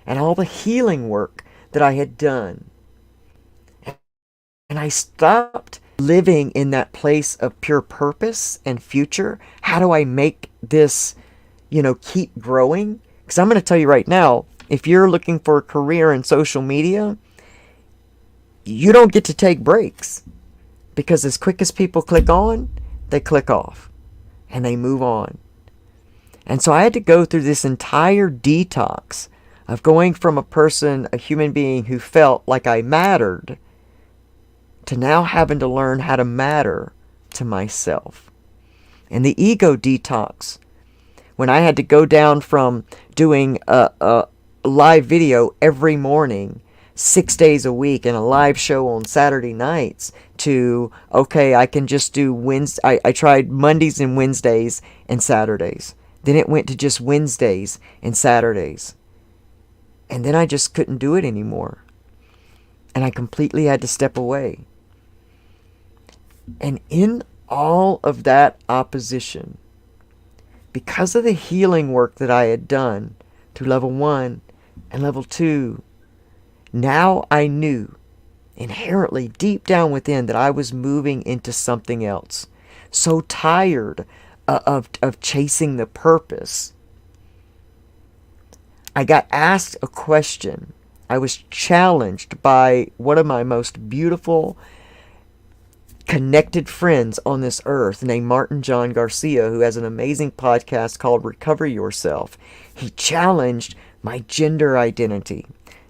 And all the healing work that I had done. and I stopped living in that place of pure purpose and future. How do I make this, keep growing? Because I'm going to tell you right now, if you're looking for a career in social media, you don't get to take breaks, because as quick as people click on, they click off and they move on. And so I had to go through this entire detox of going from a human being who felt like I mattered, to now having to learn how to matter to myself. And the ego detox, when I had to go down from doing a live video every morning, 6 days a week, and a live show on Saturday nights, to, okay, I can just do Wednesday. I tried Mondays and Wednesdays and Saturdays. Then it went to just Wednesdays and Saturdays. And then I just couldn't do it anymore. And I completely had to step away. And in all of that opposition, because of the healing work that I had done through level 1 and level 2, now I knew inherently deep down within that I was moving into something else. So tired of chasing the purpose. I got asked a question. I was challenged by one of my most beautiful connected friends on this earth, named Martin John Garcia, who has an amazing podcast called Recover Yourself. He challenged my gender identity,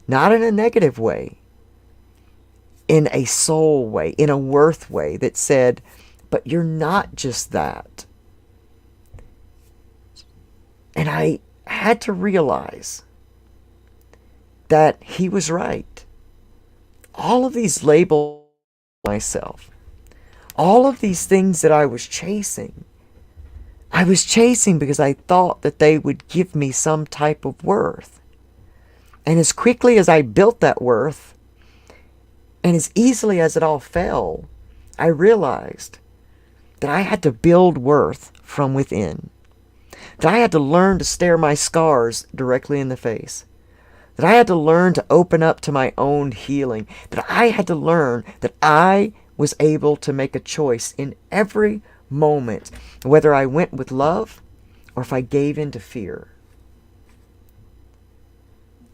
not in a negative way, in a soul way, in a worth way, that said, but you're not just that. And I had to realize that he was right. All of these labels myself, all of these things that I was chasing because I thought that they would give me some type of worth. And as quickly as I built that worth, and as easily as it all fell, I realized that I had to build worth from within. That I had to learn to stare my scars directly in the face. That I had to learn to open up to my own healing. That I had to learn that I was able to make a choice in every moment, whether I went with love or if I gave in to fear.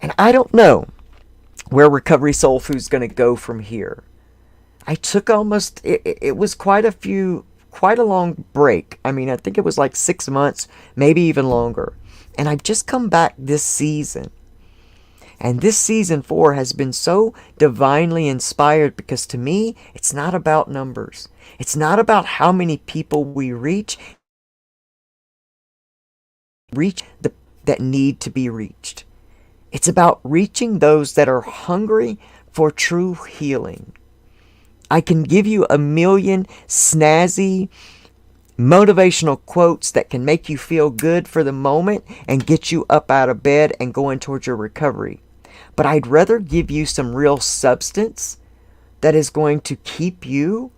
And I don't know where Recovery Soul Food's going to go from here. I took it was quite a long break. I mean, I think it was like 6 months, maybe even longer. And I've just come back this season. And this season 4 has been so divinely inspired, because to me, it's not about numbers. It's not about how many people we reach that need to be reached. It's about reaching those that are hungry for true healing. I can give you a million snazzy motivational quotes that can make you feel good for the moment and get you up out of bed and going towards your recovery. But I'd rather give you some real substance that is going to keep you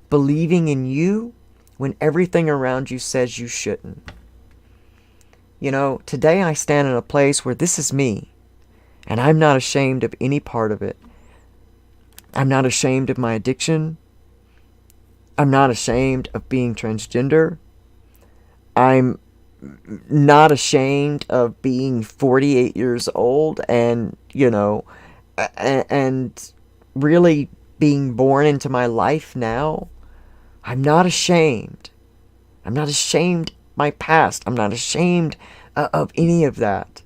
believing in you when everything around you says you shouldn't. Today I stand in a place where this is me, and I'm not ashamed of any part of it. I'm not ashamed of my addiction. I'm not ashamed of being transgender. I'm not ashamed of being 48 years old and really being born into my life now. I'm not ashamed. I'm not ashamed of my past. I'm not ashamed of any of that.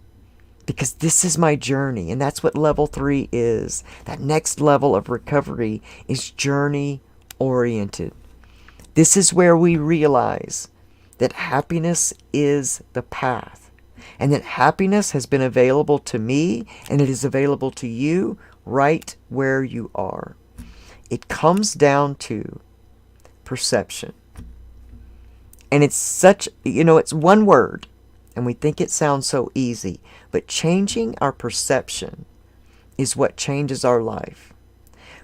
Because this is my journey, and that's what level 3 is. That next level of recovery is journey oriented. This is where we realize that happiness is the path, and that happiness has been available to me, and it is available to you right where you are. It comes down to perception. And it's it's one word, and we think it sounds so easy, but changing our perception is what changes our life.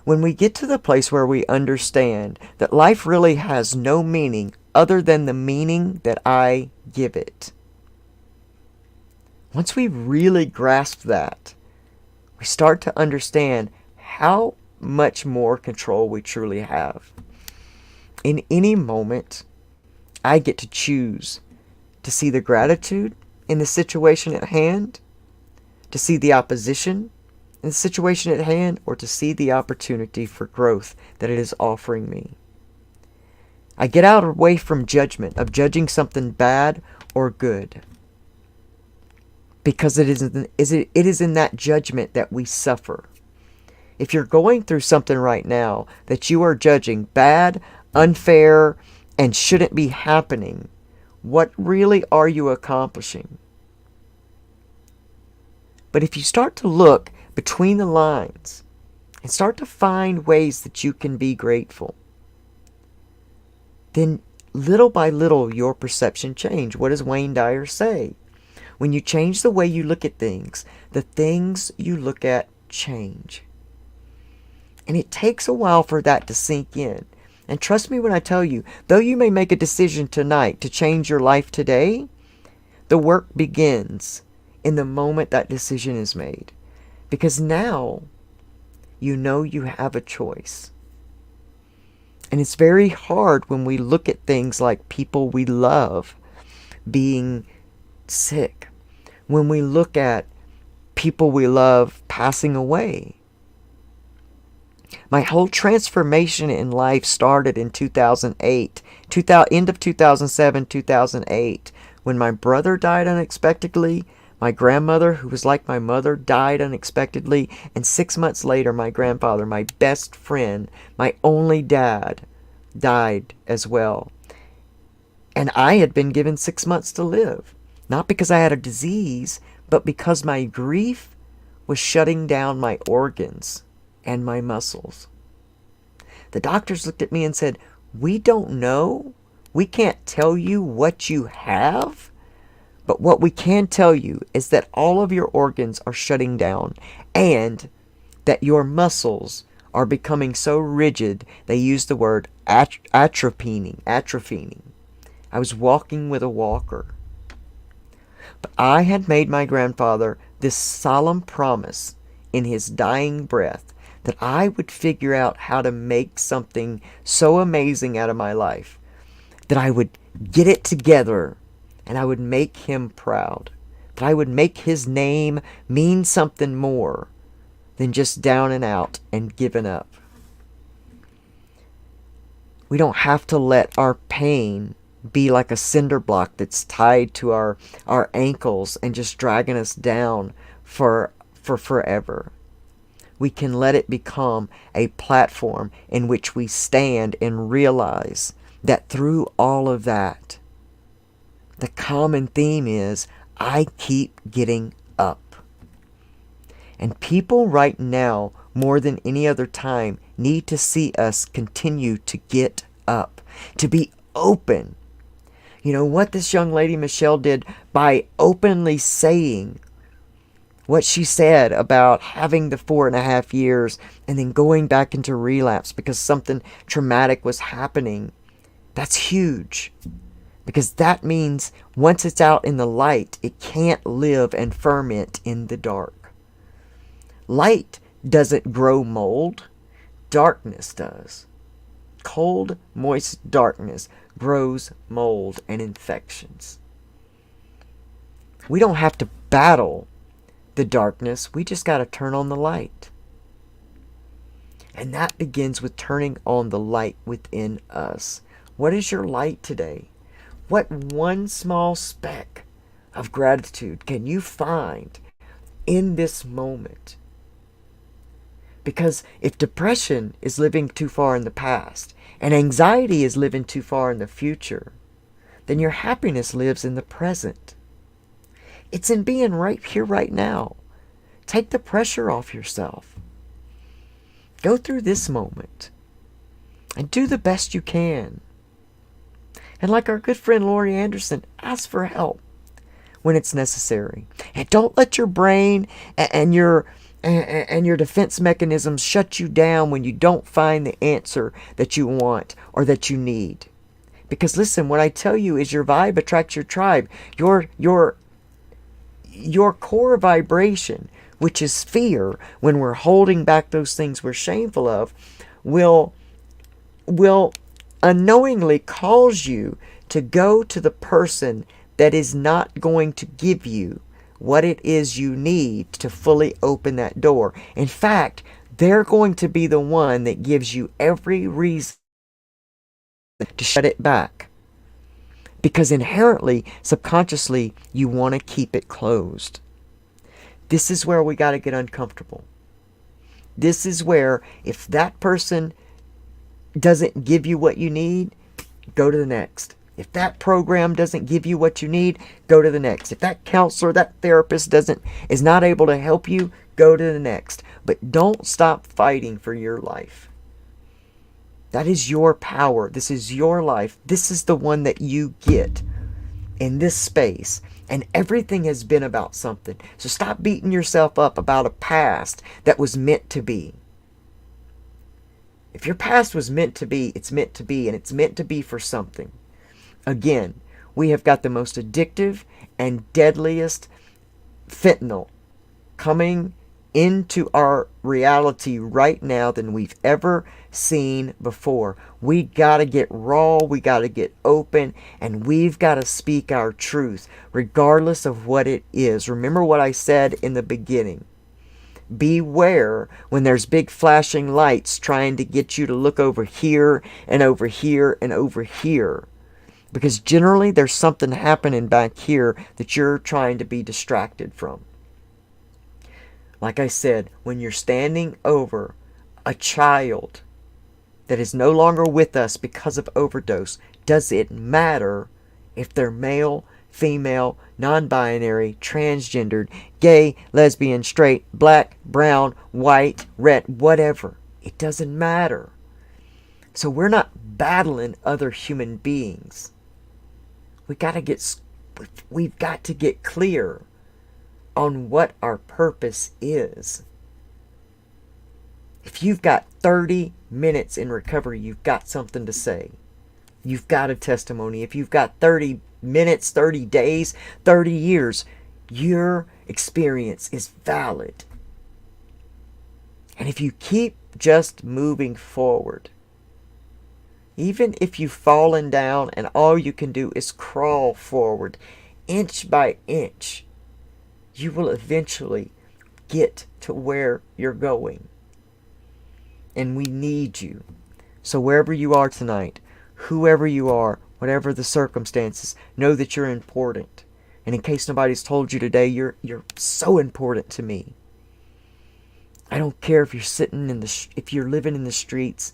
When we get to the place where we understand that life really has no meaning other than the meaning that I give it. Once we really grasp that, we start to understand how much more control we truly have. In any moment, I get to choose to see the gratitude in the situation at hand, to see the opposition in the situation at hand, or to see the opportunity for growth that it is offering me. I get out away from judgment, of judging something bad or good. Because it is in that judgment that we suffer. If you're going through something right now that you are judging bad, unfair, and shouldn't be happening, what really are you accomplishing? But if you start to look between the lines and start to find ways that you can be grateful, then little by little your perception change. What does Wayne Dyer say? When you change the way you look at things, the things you look at change. And it takes a while for that to sink in. And trust me when I tell you, though you may make a decision tonight to change your life today, the work begins in the moment that decision is made. Because now you know you have a choice. And it's very hard when we look at things like people we love being sick, when we look at people we love passing away. My whole transformation in life started in 2008, end of 2007, 2008, when my brother died unexpectedly. My grandmother, who was like my mother, died unexpectedly. And 6 months later, my grandfather, my best friend, my only dad, died as well. And I had been given 6 months to live. Not because I had a disease, but because my grief was shutting down my organs and my muscles. The doctors looked at me and said, "We don't know. We can't tell you what you have. But what we can tell you is that all of your organs are shutting down and that your muscles are becoming so rigid," they use the word atrophying. I was walking with a walker. But I had made my grandfather this solemn promise in his dying breath that I would figure out how to make something so amazing out of my life, that I would get it together and I would make him proud, that I would make his name mean something more than just down and out and giving up. We don't have to let our pain be like a cinder block that's tied to our ankles and just dragging us down for forever. We can let it become a platform in which we stand and realize that through all of that, the common theme is, I keep getting up. And people right now, more than any other time, need to see us continue to get up, to be open. You know what this young lady Michelle did by openly saying what she said about having the 4.5 years and then going back into relapse because something traumatic was happening. That's huge. Because that means once it's out in the light, it can't live and ferment in the dark. Light doesn't grow mold. Darkness does. Cold, moist darkness grows mold and infections. We don't have to battle the darkness. We just got to turn on the light. And that begins with turning on the light within us. What is your light today? What one small speck of gratitude can you find in this moment? Because if depression is living too far in the past and anxiety is living too far in the future, then your happiness lives in the present. It's in being right here, right now. Take the pressure off yourself. Go through this moment and do the best you can. And like our good friend Laurie Anderson, ask for help when it's necessary. And don't let your brain and your defense mechanisms shut you down when you don't find the answer that you want or that you need. Because listen, what I tell you is your vibe attracts your tribe. Your core vibration, which is fear, when we're holding back those things we're shameful of, will unknowingly cause you to go to the person that is not going to give you what it is you need to fully open that door. In fact, they're going to be the one that gives you every reason to shut it back. Because inherently, subconsciously, you want to keep it closed. This is where we got to get uncomfortable. This is where, if that person doesn't give you what you need, go to the next. If that program doesn't give you what you need, go to the next. If that counselor, that therapist is not able to help you, go to the next. But don't stop fighting for your life. That is your power. This is your life. This is the one that you get in this space. And everything has been about something. So stop beating yourself up about a past that was meant to be. If your past was meant to be, it's meant to be, and it's meant to be for something. Again, we have got the most addictive and deadliest fentanyl coming into our reality right now than we've ever seen before. We got to get raw, we got to get open, and we've got to speak our truth, regardless of what it is. Remember what I said in the beginning. Beware when there's big flashing lights trying to get you to look over here and over here and over here. Because generally there's something happening back here that you're trying to be distracted from. Like I said, when you're standing over a child that is no longer with us because of overdose, does it matter if they're male, female, non-binary, transgendered, gay, lesbian, straight, black, brown, white, red, whatever? It doesn't matter. So we're not battling other human beings. We've got to get clear on what our purpose is. If you've got 30 minutes in recovery, you've got something to say. You've got a testimony. If you've got 30 minutes, 30 days, 30 years, your experience is valid. And if you keep just moving forward, even if you've fallen down and all you can do is crawl forward, inch by inch, you will eventually get to where you're going. And we need you. So wherever you are tonight, whoever you are, whatever the circumstances, know that you're important. And in case nobody's told you today, you're so important to me. I don't care if you're if you're living in the streets,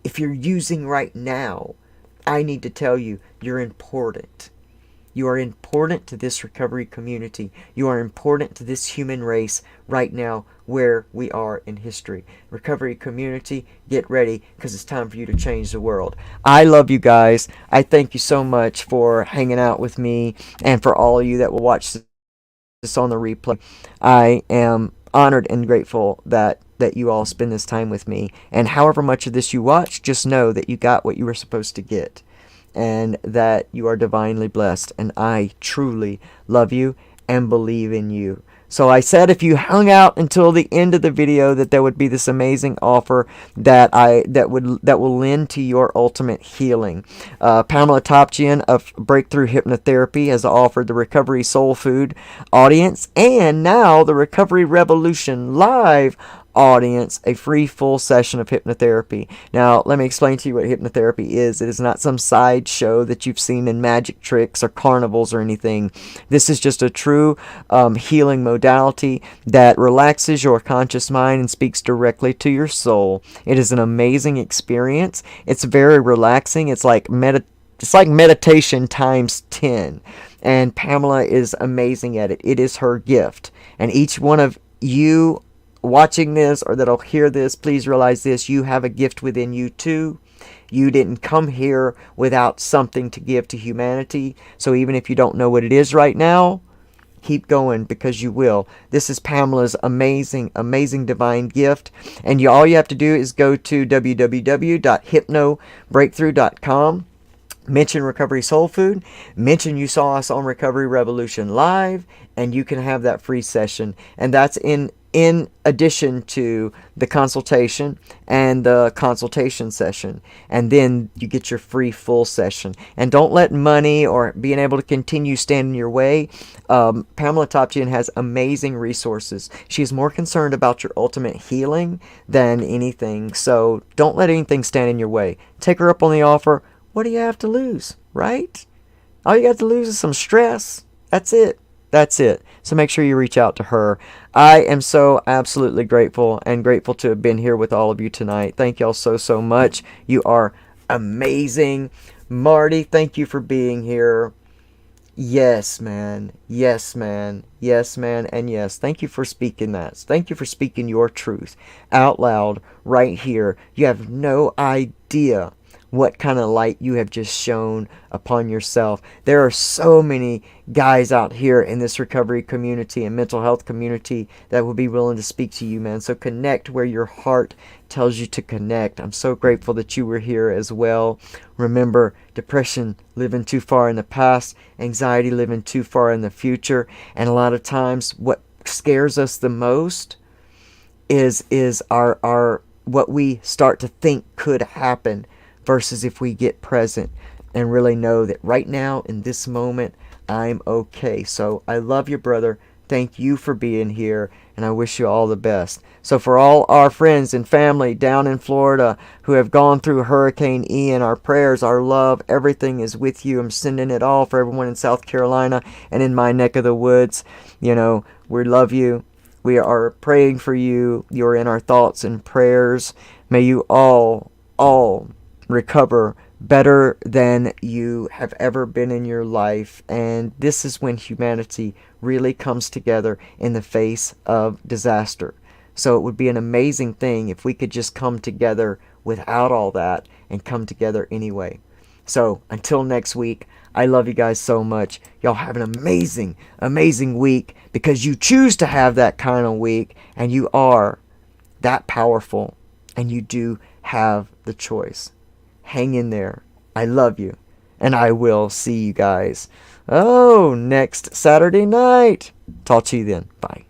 if you're using right now, I need to tell you, you're important. You are important to this recovery community. You are important to this human race right now where we are in history. Recovery community, get ready because it's time for you to change the world. I love you guys. I thank you so much for hanging out with me and for all of you that will watch this on the replay. I am honored and grateful that you all spend this time with me. And however much of this you watch, just know that you got what you were supposed to get. And that you are divinely blessed. And I truly love you and believe in you. So I said if you hung out until the end of the video that there would be this amazing offer that will lend to your ultimate healing. Pamela Topchian of Breakthrough Hypnotherapy has offered the Recovery Soul Food audience and now the Recovery Revolution live audience a free full session of hypnotherapy. Now, let me explain to you what hypnotherapy is. It is not some side show that you've seen in magic tricks or carnivals or anything. This is just a true healing modality that relaxes your conscious mind and speaks directly to your soul. It is an amazing experience. It's very relaxing. It's like meditation times 10. And Pamela is amazing at it. It is her gift. And each one of you watching this or that'll hear this, please realize this: you have a gift within you too. You didn't come here without something to give to humanity. So even if you don't know what it is right now, keep going because you will. This is Pamela's amazing divine gift, and all you have to do is go to www.hypnobreakthrough.com. mention Recovery Soul Food, mention you saw us on Recovery Revolution Live, and you can have that free session. And that's in addition to the consultation and the consultation session. And then you get your free full session. And don't let money or being able to continue stand in your way. Pamela Topchian has amazing resources. She's more concerned about your ultimate healing than anything. So don't let anything stand in your way. Take her up on the offer. What do you have to lose, right? All you got to lose is some stress. That's it. That's it. So make sure you reach out to her. I am so absolutely grateful and grateful to have been here with all of you tonight. Thank y'all so much. You are amazing. Marty, thank you for being here. Yes, man. Yes, man. Yes, man. And yes, thank you for speaking that. Thank you for speaking your truth out loud right here. You have no idea what kind of light you have just shown upon yourself. There are so many guys out here in this recovery community and mental health community that would be willing to speak to you, man. So connect where your heart tells you to connect. I'm so grateful that you were here as well. Remember, depression living too far in the past, anxiety living too far in the future, and a lot of times what scares us the most is our what we start to think could happen, versus if we get present and really know that right now in this moment I'm okay. So I love you, brother. Thank you for being here, and I wish you all the best. So for all our friends and family down in Florida who have gone through Hurricane Ian, our prayers, our love, everything is with you. I'm sending it all for everyone in South Carolina and in my neck of the woods. You know, we love you. We are praying for you. You're in our thoughts and prayers. May you all recover better than you have ever been in your life. And this is when humanity really comes together in the face of disaster. So it would be an amazing thing if we could just come together without all that and come together anyway. So until next week, I love you guys so much. Y'all have an amazing, amazing week, because you choose to have that kind of week, and you are that powerful, and you do have the choice. Hang in there. I love you. And I will see you guys, next Saturday night. Talk to you then. Bye.